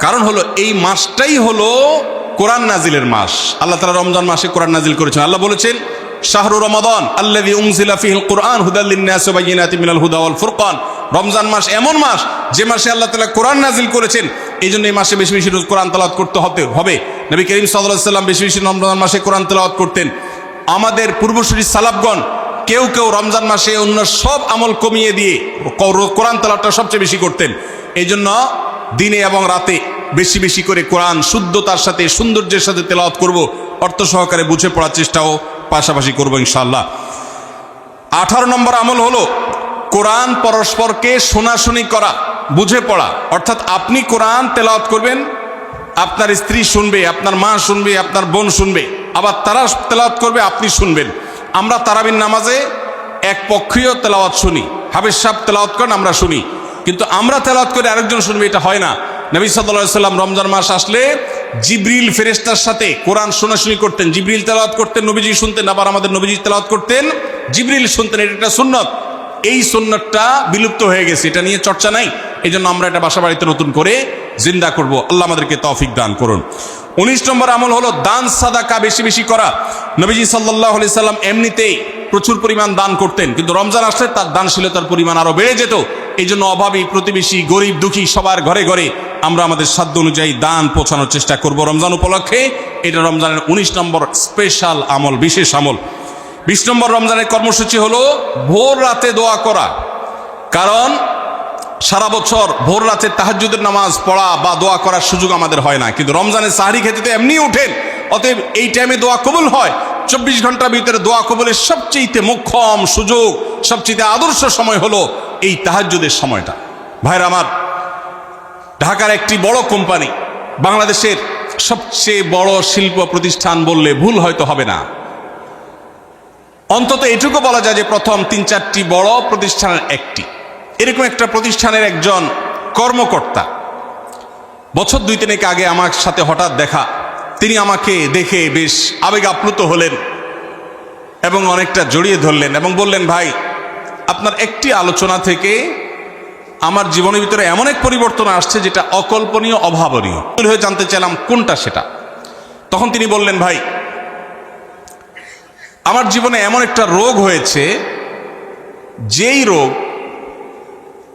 কারণ হলো এই মাসটাই হলো কোরআন নাজিলের মাস। আল্লাহ তাআলা রমজান মাসে কোরআন নাজিল করেছেন। আল্লাহ বলেছেন, শাহরু রমাদান আল্লাযী উনজিলা ফীহিল কুরআন হুদাল লিন-নাস ওয়া বায়িনাতিন মিনাল হুদা ওয়াল ফুরকান। রমজান মাস এমন মাস যে মাসে আল্লাহ তাআলা কোরআন নাজিল করেছেন, এই জন্য এই মাসে বেশি বেশি রোজ কোরআন তেলাওয়াত করতে হবে। নবী করিম সাল্লাল্লাহু আলাইহি সাল্লাম বেশি বেশি রমজান মাসে কোরআন তেলাওয়াত করতেন। আমাদের পূর্বসূরি সালাফগণ কেউ কেউ রমজান মাসে অন্য সব আমল কমিয়ে দিয়ে কোরআন তেলাওয়াতটা সবচেয়ে বেশি করতেন। এই জন্য দিনে এবং রাতে বেশি বেশি করে কোরআন শুদ্ধতার সাথে সৌন্দর্যের সাথে তেলাওয়াত করব, অর্থ সহকারে বুঝে পড়ার চেষ্টাও পাশাপাশি করব ইনশাআল্লাহ। 18 নম্বর আমল হলো কোরআন পরস্পরকে শোনাশুনি করা, বুঝে পড়া। অর্থাৎ আপনি কোরআন তেলাওয়াত করবেন, আপনার স্ত্রী শুনবে, আপনার মা শুনবে, আপনার বোন শুনবে, আবার তারা তেলাওয়াত করবে, আপনি শুনবেন। আমরা তারাবির নামাজে এক পক্ষীয় তেলাওয়াত শুনি, হাফেজ সাহেব তেলাওয়াত করেন, আমরা শুনি, কিন্তু আমরা তেলাওয়াত করে আরেকজন শুনবে, এটা হয় না। নবী সাল্লাল্লাহু আলাইহি সাল্লাম রমজান মাস আসলে জিবরিল ফেরেশতার সাথে কোরআন শোনাশুনি করতেন। জিবরিল তেলাওয়াত করতেন, নবীজি শুনতেন, আবার আমাদের নবীজি তেলাওয়াত করতেন, জিবরিল শুনতেন। এটা একটা সুন্নত। এই সুন্নতটা বিলুপ্ত হয়ে গেছে, এটা নিয়ে চর্চা নাই। এই জন্য আমরা এটা বাসা বাড়িতে নতুন করে জিন্দা করব। আল্লাহ আমাদেরকে তৌফিক দান করুন। 19 নম্বর আমল হলো দান সাদাকা বেশি বেশি করা। নবীজি সাল্লাল্লাহু আলাইহি সাল্লাম এমনিতেই প্রচুর পরিমাণ দান করতেন, কিন্তু রমজান আসলে তার দানশীলতার পরিমাণ আরো বেড়ে যেত। এই জন্য অভাবী, প্রতিবেশী, গরিব, দুঃখী সবার ঘরে ঘরে আমরা আমাদের সাধ্য অনুযায়ী দান পৌঁছানোর চেষ্টা করব রমজান উপলক্ষে। এটা রমজানের 19 নম্বর স্পেশাল আমল, বিশেষ আমল। 20 নম্বর রমজানের কর্মসূচি হলো ভোর রাতে দোয়া করা। কারণ সারা বছর ভোর রাতে তাহাজ্জুদের নামাজ পড়া বা দোয়া করার সুযোগ আমাদের হয় না, কিন্তু রমজানের সাহরি খেতে তো এমনি উঠেন, অতএব এই টাইমে দোয়া কবুল হয়। 24 ঘন্টার ভিতরে দোয়া কবুলের সবচেয়ে মোক্ষম সুযোগ, সবচেয়ে আদর্শ সময় হলো এই তাহাজ্জুদের সময়টা। ভাইরা আমার, ঢাকার একটি বড় কোম্পানি, বাংলাদেশের সবচেয়ে বড় শিল্প প্রতিষ্ঠান বললে ভুল হয়তো হবে না, অন্তত এটুকু বলা যায় যে প্রথম 3-4টি বড় প্রতিষ্ঠানের একটি। এরকম একটা প্রতিষ্ঠানের একজন কর্মকর্তা বছর 2-3 আগে আমার সাথে হঠাৎ দেখা। তিনি আমাকে দেখে বেশ আবেগ আপ্লুত হলেন এবং অনেকটা জড়িয়ে ধরলেন এবং বললেন, ভাই, আপনার একটি আলোচনা থেকে আমার জীবনের ভিতরে এমন এক পরিবর্তন আসছে যেটা অকল্পনীয়, অভাবনীয়। হয়ে জানতে চাইলাম কোনটা সেটা। তখন তিনি বললেন, ভাই, আমার জীবনে এমন একটা রোগ হয়েছে, যেই রোগ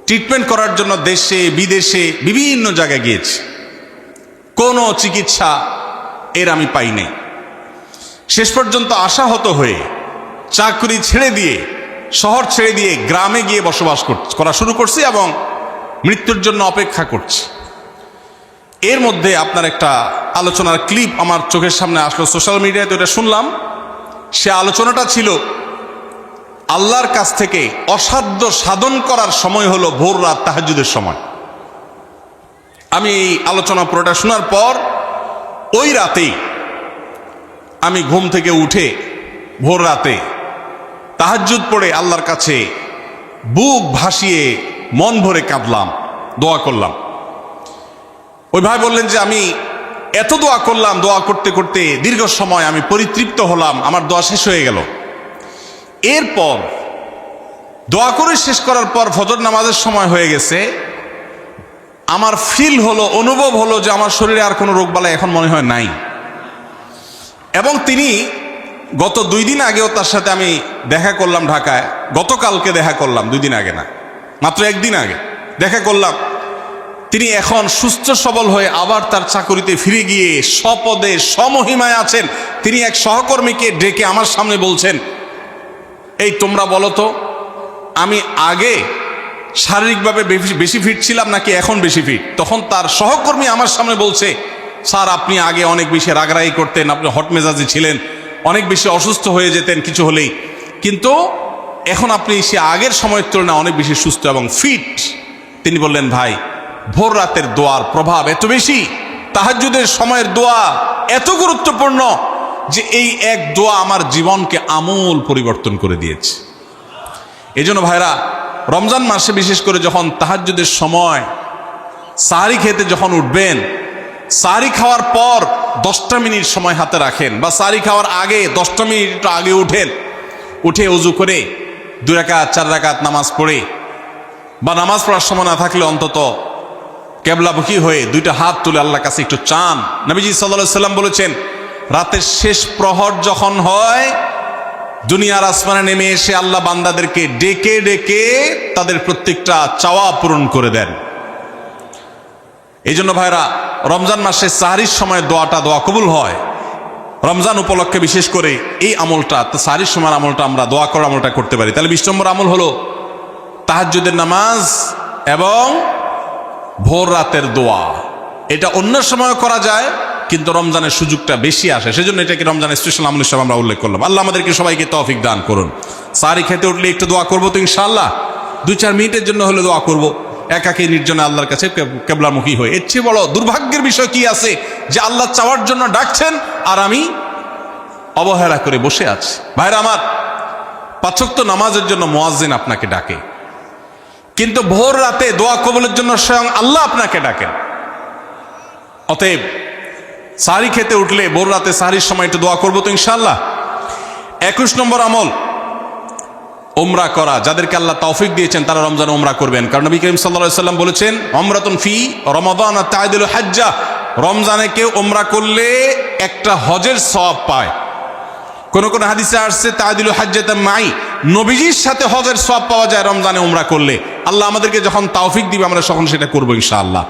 ট্রিটমেন্ট করার জন্য দেশে বিদেশে বিভিন্ন জায়গায় গিয়েছি, কোনো চিকিৎসা এর আমি পাই নাই। শেষ পর্যন্ত আশাহত হয়ে চাকরি ছেড়ে দিয়ে, শহর ছেড়ে দিয়ে গ্রামে গিয়ে বসবাস করা শুরু করছি এবং মৃত্যুর জন্য অপেক্ষা করছি। এর মধ্যে আপনার একটা আলোচনার ক্লিপ আমার চোখের সামনে আসলো, সোশ্যাল মিডিয়াতে ওটা শুনলাম। সে আলোচনাটা ছিল আল্লাহর কাছ থেকে অসাধ্য সাধন করার সময় হলো ভোর রাত, তাহাজ্জুদের সময়। আমি এই আলোচনা পুরোটা শোনার পর ওই রাতেই আমি ঘুম থেকে উঠে ভোর রাতে তাহাজ্জুদ পড়ে আল্লাহর কাছে বুক ভাসিয়ে মন ভরে কাঁদলাম, দোয়া করলাম। ওই ভাই বললেন যে আমি এত দোয়া করলাম, দোয়া করতে করতে দীর্ঘ সময় আমি পরিতৃপ্ত হলাম, আমার দোয়া শেষ হয়ে গেল। এরপর দোয়া করে শেষ করার পর ফজর নামাজের সময় হয়ে গেছে, আমার ফিল হলো, অনুভব হলো যে আমার শরীরে আর কোনো রোগবালাই এখন মনে হয় নাই। এবং তিনি গত 2 দিন আগেও তার সাথে আমি দেখা করলাম ঢাকায়, গতকালকে দেখা করলাম, 2 দিন আগে না, মাত্র 1 দিন আগে দেখা করলাম। তিনি এখন সুস্থ সবল হয়ে আবার তার চাকরিতে ফিরে গিয়ে স্বপদে সমহিমায় আছেন। তিনি এক সহকর্মীকে ডেকে আমার সামনে বলছেন, এই তোমরা বলো তো, আমি আগে শারীরিকভাবে বেশি ফিট ছিলাম নাকি এখন বেশি ফিট? তখন তার সহকর্মী আমার সামনে বলছে, স্যার, আপনি আগে অনেক বেশি রাগারাগি করতেন, আপনি হট মেজাজি ছিলেন, অনেক বেশি অসুস্থ হয়ে যেতেন কিছু হলেই, কিন্তু এখন আপনি সে আগের সময়ের তুলনায় অনেক বেশি সুস্থ এবং ফিট। তিনি বললেন, ভাই, ভোর রাতের দোয়ার প্রভাব এত বেশি, তাহাজ্জুদের সময়ের দোয়া এত গুরুত্বপূর্ণ যে এই এক দোয়া আমার জীবনকে আমূল পরিবর্তন করে দিয়েছে। এই জন্য ভাইরা, রমজান মাসে বিশেষ করে যখন তাহাজ্জুদের সময় সাহরি খেতে যখন উঠবেন, সাহরি খাওয়ার পর 10টা মিনিট সময় হাতে রাখেন, বা সাহরি খাওয়ার আগে 10টা মিনিট আগে উঠে ওযু করে 2 রাকাত 4 রাকাত নামাজ পড়ে, বা নামাজ পড়ার সময় না থাকলে অন্তত কেবলামুখী হয়ে 2টা হাত তুলে আল্লাহর কাছে একটু চান। নবীজি সাল্লাল্লাহু আলাইহি সাল্লাম বলেছেন, রাতের শেষ প্রহর যখন হয় দুনিয়ার আসমানে নেমে এসে আল্লাহ বান্দাদেরকে ডেকে ডেকে তাদের প্রত্যেকটা চাওয়া পূরণ করে দেন। এই জন্য ভাইরা, রমজান মাসে সাহরির সময় দোয়া কবুল হয়। রমজান উপলক্ষে বিশেষ করে এই আমলটা, সাহরির সময় আমলটা, আমরা দোয়া করার আমলটা করতে পারি। তাহলে 20 নম্বর আমল হলো তাহাজ্জুদের নামাজ এবং ভোর রাতের দোয়া। এটা অন্য সময় করা যায়, কিন্তু রমজানের সুযোগটা বেশি আসে, সেজন্য এটাকে রমজানের স্পেশাল আমল হিসেবে আমরা উল্লেখ করলাম। আল্লাহ আমাদেরকে সবাইকে তৌফিক দান করুন। সাহরি খেতে উঠলে একটু দোয়া করবো তো ইনশাআল্লাহ, 2-4 মিনিটের জন্য হলে দোয়া করবো, একাকী নির্জনে আল্লাহর কাছে কেবলামুখী হয়ে। এর চেয়ে বড় দুর্ভাগ্যের বিষয় কি আছে যে আল্লাহ চাওয়ার জন্য ডাকছেন আর আমি অবহেলা করে বসে আছি। ভাইরা আমার, 5 ওয়াক্ত নামাজের জন্য মুয়াজ্জিন আপনাকে ডাকে, কিন্তু ভোর রাতে দোয়া কবুলের জন্য স্বয়ং আল্লাহ আপনাকে ডাকেন। অতএব সাহরি খেতে উঠলে ভোর রাতে সাহরির সময় একটু দোয়া করবো তো ইনশাআল্লাহ। 21 নম্বর আমল উমরা করা। যাদেরকে আল্লাহ তৌফিক দিয়েছেন তারা রমজানে উমরা করবেন, কারণ নবী করিম সাল্লাল্লাহু আলাইহি ওয়াসাল্লাম বলেছেন, উমরাতুন ফি রমাদান তা'দিলু হাজ্জা। রমজানে কেউ উমরা করলে একটা হজের সওয়াব পায়। কোন কোন হাদিসে আসছে তা'দিলু হাজ্জাতাম মাই, নবীজির সাথে হজের সওয়াব পাওয়া যায় রমজানে উমরা করলে। আল্লাহ আমাদেরকে যখন তৌফিক দিবে আমরা তখন সেটা করব ইনশাআল্লাহ।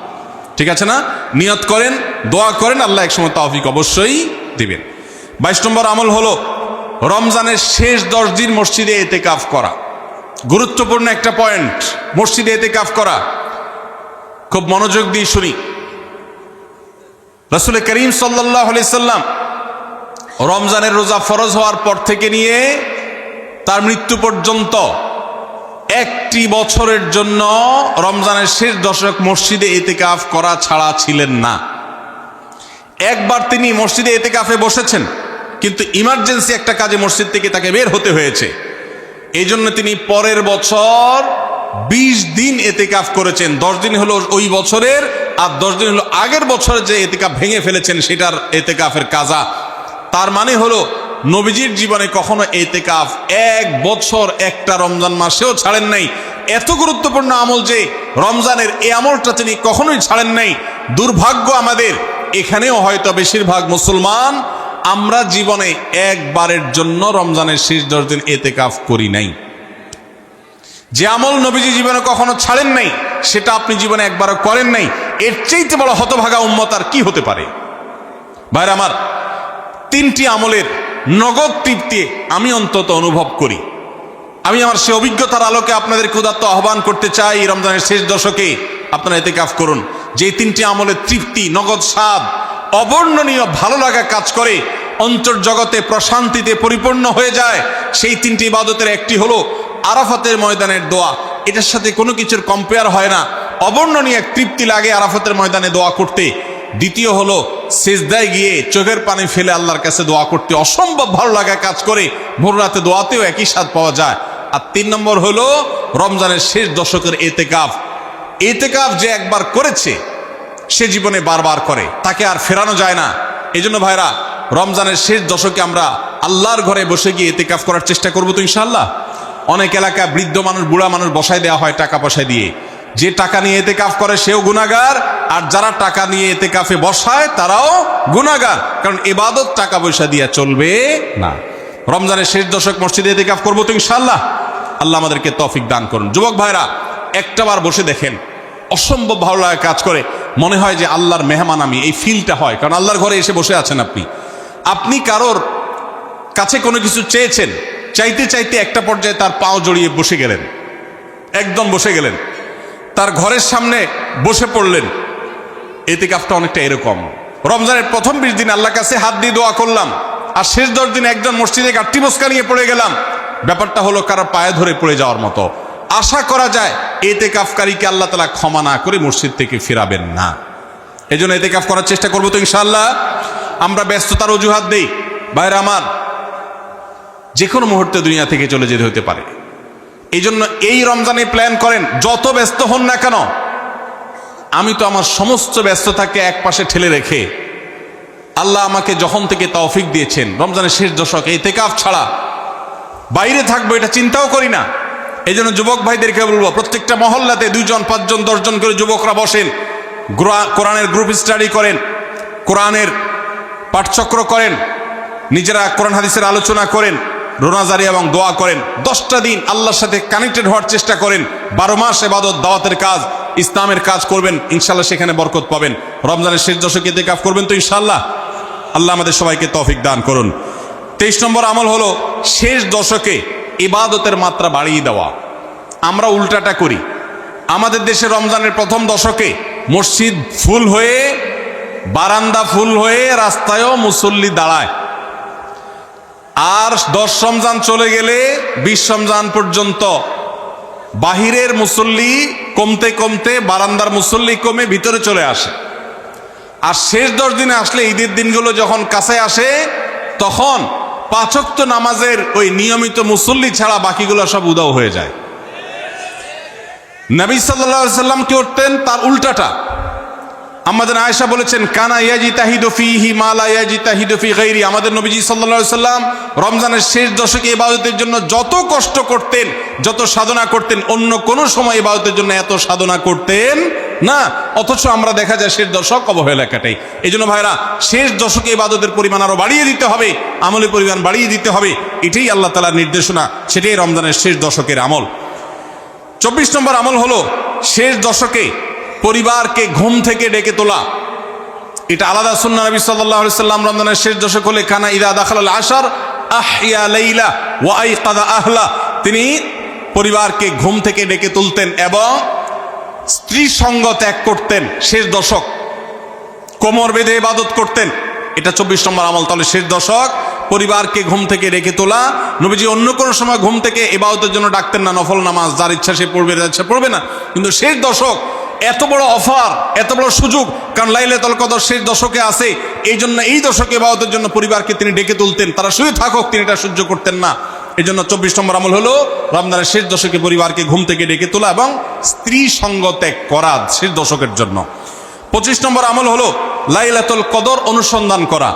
ঠিক আছে না? নিয়ত করেন, দোয়া করেন, আল্লাহ একসময় তৌফিক অবশ্যই দিবেন। 22 নম্বর আমল হলো রমজানের শেষ 10 দিন মসজিদে ইতিকাফ করা। গুরুত্বপূর্ণ একটা পয়েন্ট, মসজিদে ইতিকাফ করা। খুব মনোযোগ দিয়ে শুনি। রাসূল করিম সাল্লাল্লাহু আলাইহি সাল্লাম রমজানের রোজা ফরজ হওয়ার পর থেকে নিয়ে তার মৃত্যু পর্যন্ত 1টি বছরের জন্য রমজানের শেষ দশক মসজিদে ইতিকাফ করা ছাড়া ছিলেন না। একবার তিনি মসজিদে ইতিকাফে বসেছেন, কিন্তু ইমার্জেন্সি একটা কাজে মসজিদ থেকে তাকে বের হতে হয়েছে। এই জন্য তিনি পরের বছর 20 দিন ইতিকাফ করেছেন। 10 দিন হলো ওই বছরের, আর 10 দিন হলো আগের বছরে যে ইতিকাফ ভেঙে ফেলেছেন সেটার ইতিকাফের কাজা। তার মানে হলো নবীজির জীবনে কখনো ইতিকাফ 1 বছর একটা রমজান মাসেও ছাড়েন নাই। এত গুরুত্বপূর্ণ আমল যে রমজানের এই আমলটা তিনি কখনোই ছাড়েন নাই। দুর্ভাগ্য আমাদের, এখানেও হয়তো বেশিরভাগ মুসলমান আমরা জীবনে একবারের জন্য রমজানের শেষ 10 দিন ইতিকাফ করি নাই। যে আমল নবীজি জীবনে কখনো ছাড়েন নাই সেটা আপনি জীবনে একবারও করেন নাই। এর চাইতে বড় হতভাগা উম্মত আর কি হতে পারে? ভাইরা আমার, 3টি আমলের নগদ তৃপ্তি আমি অন্তত অনুভব করি। আমি আমার সে অভিজ্ঞতার আলোকে আপনাদের উদাত্ত আহ্বান করতে চাই, রমজানের শেষ দশকে আপনারা ইতিকাফ করুন। যে 3টি আমলের তৃপ্তি, নগদ স্বাদ, অবর্ণনীয় ভালো লাগা কাজ করে, অন্তর্জগতে প্রশান্তিতে পরিপূর্ণ হয়ে যায়, সেই 3টি ইবাদতের একটি হলো আরাফাতের ময়দানের দোয়া। এটার সাথে কোনো কিছুর কম্পেয়ার হয় না। অবর্ণনীয় এক তৃপ্তি লাগে আরাফাতের ময়দানে দোয়া করতে। দ্বিতীয় হলো সিজদায় গিয়ে চোখের পানি ফেলে আল্লাহর কাছে দোয়া করতে অসম্ভব ভালো লাগা কাজ করে। ভোর রাতে দোয়াতেও একই স্বাদ পাওয়া যায়। আর 3 নম্বর হলো রমজানের শেষ দশকের ইতিকাফ। ইতিকাফ যে একবার করেছে সে জীবনে বারবার করে, তাকে আর ফেরানো যায় না। এই জন্য ভাইরা, রমজানের শেষ দশকে আমরা আল্লাহর ঘরে বসে গিয়ে ইতিকাফ করার চেষ্টা করবো তো ইনশাআল্লাহ। অনেক এলাকায় বৃদ্ধ মানুষ, বুড়া মানুষ বসায় দেওয়া হয় টাকা পয়সা দিয়ে। যে টাকা নিয়ে ইতিকাফ করে সেও গুনাহগার, আর যারা টাকা নিয়ে ইতিকাফে বসায় তারাও গুনাহগার, কারণ ইবাদত টাকা পয়সা দিয়ে চলবে না। রমজানের শেষ দশক মসজিদে ইতিকাফ করবো তো ইনশাআল্লাহ। আল্লাহ আমাদেরকে তৌফিক দান করুন। যুবক ভাইরা, একটাবার বসে দেখেন, অসম্ভব ভালো লাগা কাজ করে, মনে হয় যে আল্লাহর মেহমান আমি, এই ফিলটা হয়। কারণ আল্লাহর ঘরে এসে বসে আছেন আপনি কারোর কাছে কোনো কিছু চেয়েছেন, চাইতে চাইতে একটা পর্যায়ে তার পাও জড়িয়ে বসে গেলেন, একদম বসে গেলেন, তার ঘরের সামনে বসে পড়লেন। ইতিকাফটা অনেকটা এরকম। রমজানের প্রথম 20 দিন আল্লাহর কাছে হাত দিয়ে দোয়া করলাম, আর শেষ 10 দিন একজন মসজিদে গাঁট্টি বসকা নিয়ে পড়ে গেলাম। ব্যাপারটা হলো কারোর পায়ে ধরে পড়ে যাওয়ার মতো। আশা করা যায় ইতিকাফকারীকে আল্লাহ তাআলা ক্ষমা না করে মসজিদ থেকে ফিরাবেন না। এই জন্য ইতিকাফ করার চেষ্টা করবো তো ইনশাআল্লাহ। আমরা ব্যস্ততার অজুহাত দেই। ভাইরা আমার, যে কোনো মুহূর্তে দুনিয়া থেকে চলে যেতে হতে পারে। এই জন্য এই রমজানে প্ল্যান করেন, যত ব্যস্ত হন না কেন। আমি তো আমার সমস্ত ব্যস্ততাকে এক পাশে ঠেলে রেখে, আল্লাহ আমাকে যখন থেকে তৌফিক দিয়েছেন রমজানের শেষ দশকে ইতিকাফ ছাড়া বাইরে থাকবো এটা চিন্তাও করি না। এই জন্য যুবক ভাইদেরকে বলবো, প্রত্যেকটা মহল্লাতে 2 জন 5 জন 10 জন করে যুবকরা বসেন, কোরআনের গ্রুপ স্টাডি করেন, কোরআনের পাঠচক্র করেন, নিজেরা কোরআন হাদিসের আলোচনা করেন, রোনাজারি এবং দোয়া করেন, 10টা দিন আল্লাহর সাথে কানেক্টেড হওয়ার চেষ্টা করেন, 12 মাস ইবাদত দাওয়াতের কাজ ইসলামের কাজ করবেন, ইনশাআল্লাহ সেখানে বরকত পাবেন। রমজানের শেষ দশকে ইতিকাফ করবেন তো ইনশাআল্লাহ। আল্লাহ আমাদের সবাইকে তৌফিক দান করুন। 23 নম্বর আমল হলো শেষ দশকে ইবাদতের মাত্রা বাড়িয়ে দেওয়া। আমরা উল্টাটা করি। আমাদের দেশে রমজানের প্রথম দশকে মসজিদ ফুল হয়ে, বারান্দা ফুল হয়ে, রাস্তায়ও মুসল্লি দাঁড়ায়। আর 10 রমজান চলে গেলে 20 রমজান পর্যন্ত বাহিরের মুসল্লি কমতে কমতে বারান্দার মুসল্লি কমে ভিতরে চলে আসে। আর শেষ 10 দিনে আসলে, ঈদের দিনগুলো যখন কাছে আসে, তখন 5 ওয়াক্ত নামাজের ওই নিয়মিত মুসল্লি ছাড়া বাকিগুলো সব উদাও হয়ে যায়। নবী সাল্লাল্লাহু আলাইহি সাল্লাম কি করতেন? তার উল্টাটা। আমাদের আয়েশা বলেছেন, কানা ইয়াজিতাহিদু ফীহি মা লা ইয়াজিতাহিদু ফী গায়রি। আমাদের নবীজি সাল্লাল্লাহু আলাইহি সাল্লাম রমজানের শেষ দশকে ইবাদতের জন্য যত কষ্ট করতেন, যত সাধনা করতেন, অন্য কোন সময় ইবাদতের জন্য এত সাধনা করতেন না। অথচ আমরা দেখা যায় শেষ দশক অবহেলা কাটাই। এই জন্য ভাইরা, শেষ দশকে ইবাদতের পরিমাণ আরো বাড়িয়ে দিতে হবে, আমলের পরিমাণ বাড়িয়ে দিতে হবে। এটাই আল্লাহ তাআলার নির্দেশনা, সেটাই রমজানের শেষ দশকের আমল। 24 নম্বর আমল হলো শেষ দশকে পরিবারকে ঘুম থেকে ডেকে তোলা। এটা আলাদা সুন্নাহ। নবী সাল্লাল্লাহু আলাইহি সাল্লাম রমজানের শেষ দশক হলে কানা ইদা দাখালাল আশর আহইয়া লাইলা ওয়া আইকাযা আহলা। তিনি পরিবারকে ঘুম থেকে ডেকে তুলতেন এবং স্ত্রী সঙ্গ ত্যাগ করতেন। শেষ দশক কোমর বেঁধে ইবাদত করতেন। এটা 24 নম্বর আমল। তাহলে শেষ দশক পরিবারকে ঘুম থেকে ডেকে তোলা। নবীজি অন্য কোনো সময় ঘুম থেকে ইবাদতের জন্য ডাকতেন না। নফল নামাজ যার ইচ্ছা সে পড়বে, যার ইচ্ছা পড়বে না। কিন্তু শেষ দশক এত বড় অফার, এত বড় সুযোগ, কারণ লাইলাতুল কদর শেষ দশকে আছে। এই জন্য এই দশকে ইবাদতের জন্য পরিবারকে তিনি ডেকে তুলতেন। তারা শুয়ে থাকুক, তিনি এটা সহ্য করতেন না। এই জন্য 24 নম্বর আমল হলো রমজানের শেষ দশকে পরিবারকে ঘুম থেকে ডেকে তোলা এবং স্ত্রী সঙ্গ ত্যাগ করা শেষ দশকের জন্য। 25 নম্বর আমল হলো লাইলাতুল কদর অনুসন্ধান করা।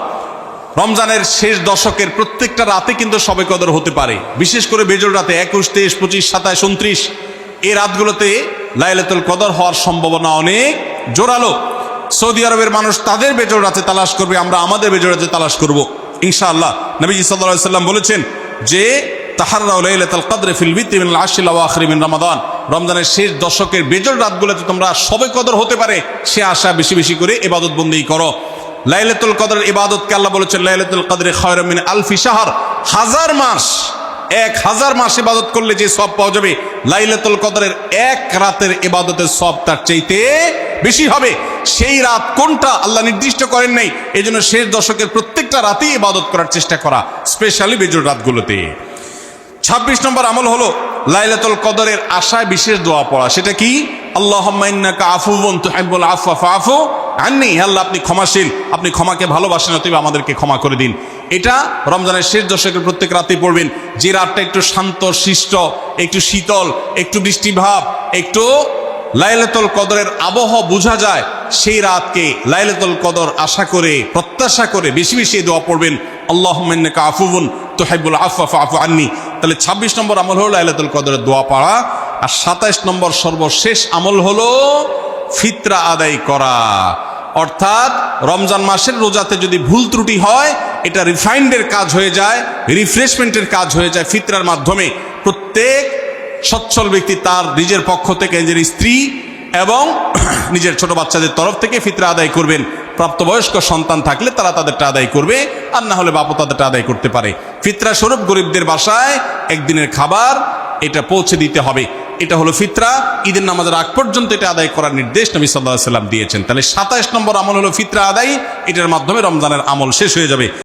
রমজানের শেষ দশকের প্রত্যেকটা রাতে কিন্তু শবে কদর হতে পারে। বিশেষ করে বেজোড় রাতে 21, 23, 25, 27, 29 এই রাতগুলোতে লাইলাতুল কদর হওয়ার সম্ভাবনা অনেক জোরালো। সৌদি আরবের মানুষ তাদের বেজোড় রাতে তালাশ করবে, আমরা আমাদের বেজোড় রাতে তালাশ করব ইনশাআল্লাহ। নবীজি সাল্লাল্লাহু আলাইহি সাল্লাম বলেছেন যে তাহাররাউ লাইলাতুল কদর ফিল বিত্রি মিনাল আশরিল আওয়াখির মিন রমাদান। রমজানের শেষ দশকের বেজোড় রাতগুলোতে তোমরা শবে কদর হতে পারে সে আশা বেশি বেশি করে ইবাদত বন্দেগী করো। লাইলাতুল কদরের ইবাদতকে আল্লাহ বলেছেন লাইলাতুল কদরে খায়রুম মিন আলফি শাহর। 1000 মাস, 1000 মাস ইবাদত করলে যে সওয়াব পাওয়া যাবে, লাইলাতুল কদরের এক রাতের ইবাদতের সওয়াব তার চাইতে বেশি হবে। সেই রাত কোনটা আল্লাহ নির্দিষ্ট করেন নাই। এই জন্য শেষ দশকের প্রত্যেকটা রাতেই ইবাদত করার চেষ্টা করা, স্পেশালি বেজোড় রাতগুলোতে। 26 নম্বর আমল হলো লাইলাতুল কদরের আশায় বিশেষ দোয়া পড়া। সেটা কি? আল্লাহুম্মা ইন্নাকা আফুউন তুহিব্বুল আফওয়া ফাআফু আন্নী। আল্লাহ আপনি ক্ষমাশীল, আপনি ক্ষমাকে ভালোবাসেন, অতএব আমাদেরকে ক্ষমা করে দিন। এটা রমজানের শেষ দশকের প্রত্যেক রাতেই পড়বেন। যে রাতটা একটু শান্ত শিষ্ট, একটু শীতল, একটু বৃষ্টিভাব, একটু লাইলাতুল কদরের আবহ বোঝা যায়, সেই রাতকে লাইলাতুল কদর আশা করে, প্রত্যাশা করে বেশি বেশি দোয়া পড়বেন, আল্লাহুম্মা ইন্নাকা আফুউন তুহিব্বুল আফওয়া ফাআফু আন্নী। তাহলে 26 নম্বর আমল হলো লাইলাতুল কদরের দোয়া পড়া। আর 27 নম্বর সর্বশেষ আমল হলো ফিতরা আদায় করা। অর্থাৎ রমজান মাসের রোজাতে যদি ভুল ত্রুটি হয়, এটা রিফাইন্ডের কাজ হয়ে যায়, রিফ্রেশমেন্টের কাজ হয়ে যায় ফিতরার মাধ্যমে। প্রত্যেক সচ্ছল ব্যক্তি তার নিজের পক্ষ থেকে, নিজের স্ত্রী এবং নিজের ছোট বাচ্চাদের তরফ থেকে ফিতরা আদায় করবেন। প্রাপ্তবয়স্ক সন্তান থাকলে তারা তাদেরটা আদায় করবে, আর না হলে বাপও তাদেরটা আদায় করতে পারে। ফিতরা স্বরূপ গরিবদের বাসায় একদিনের খাবার এটা পৌঁছে দিতে হবে। এটা হলো ফিতরা। ঈদের নামাজের আগ পর্যন্ত এটা আদায় করার নির্দেশ নবী সাল্লাল্লাহু আলাইহি ওয়াসাল্লাম দিয়েছেন। তাহলে 27 নম্বর আমল হলো ফিতরা আদায়। এটার মাধ্যমে রমজানের আমল শেষ হয়ে যাবে।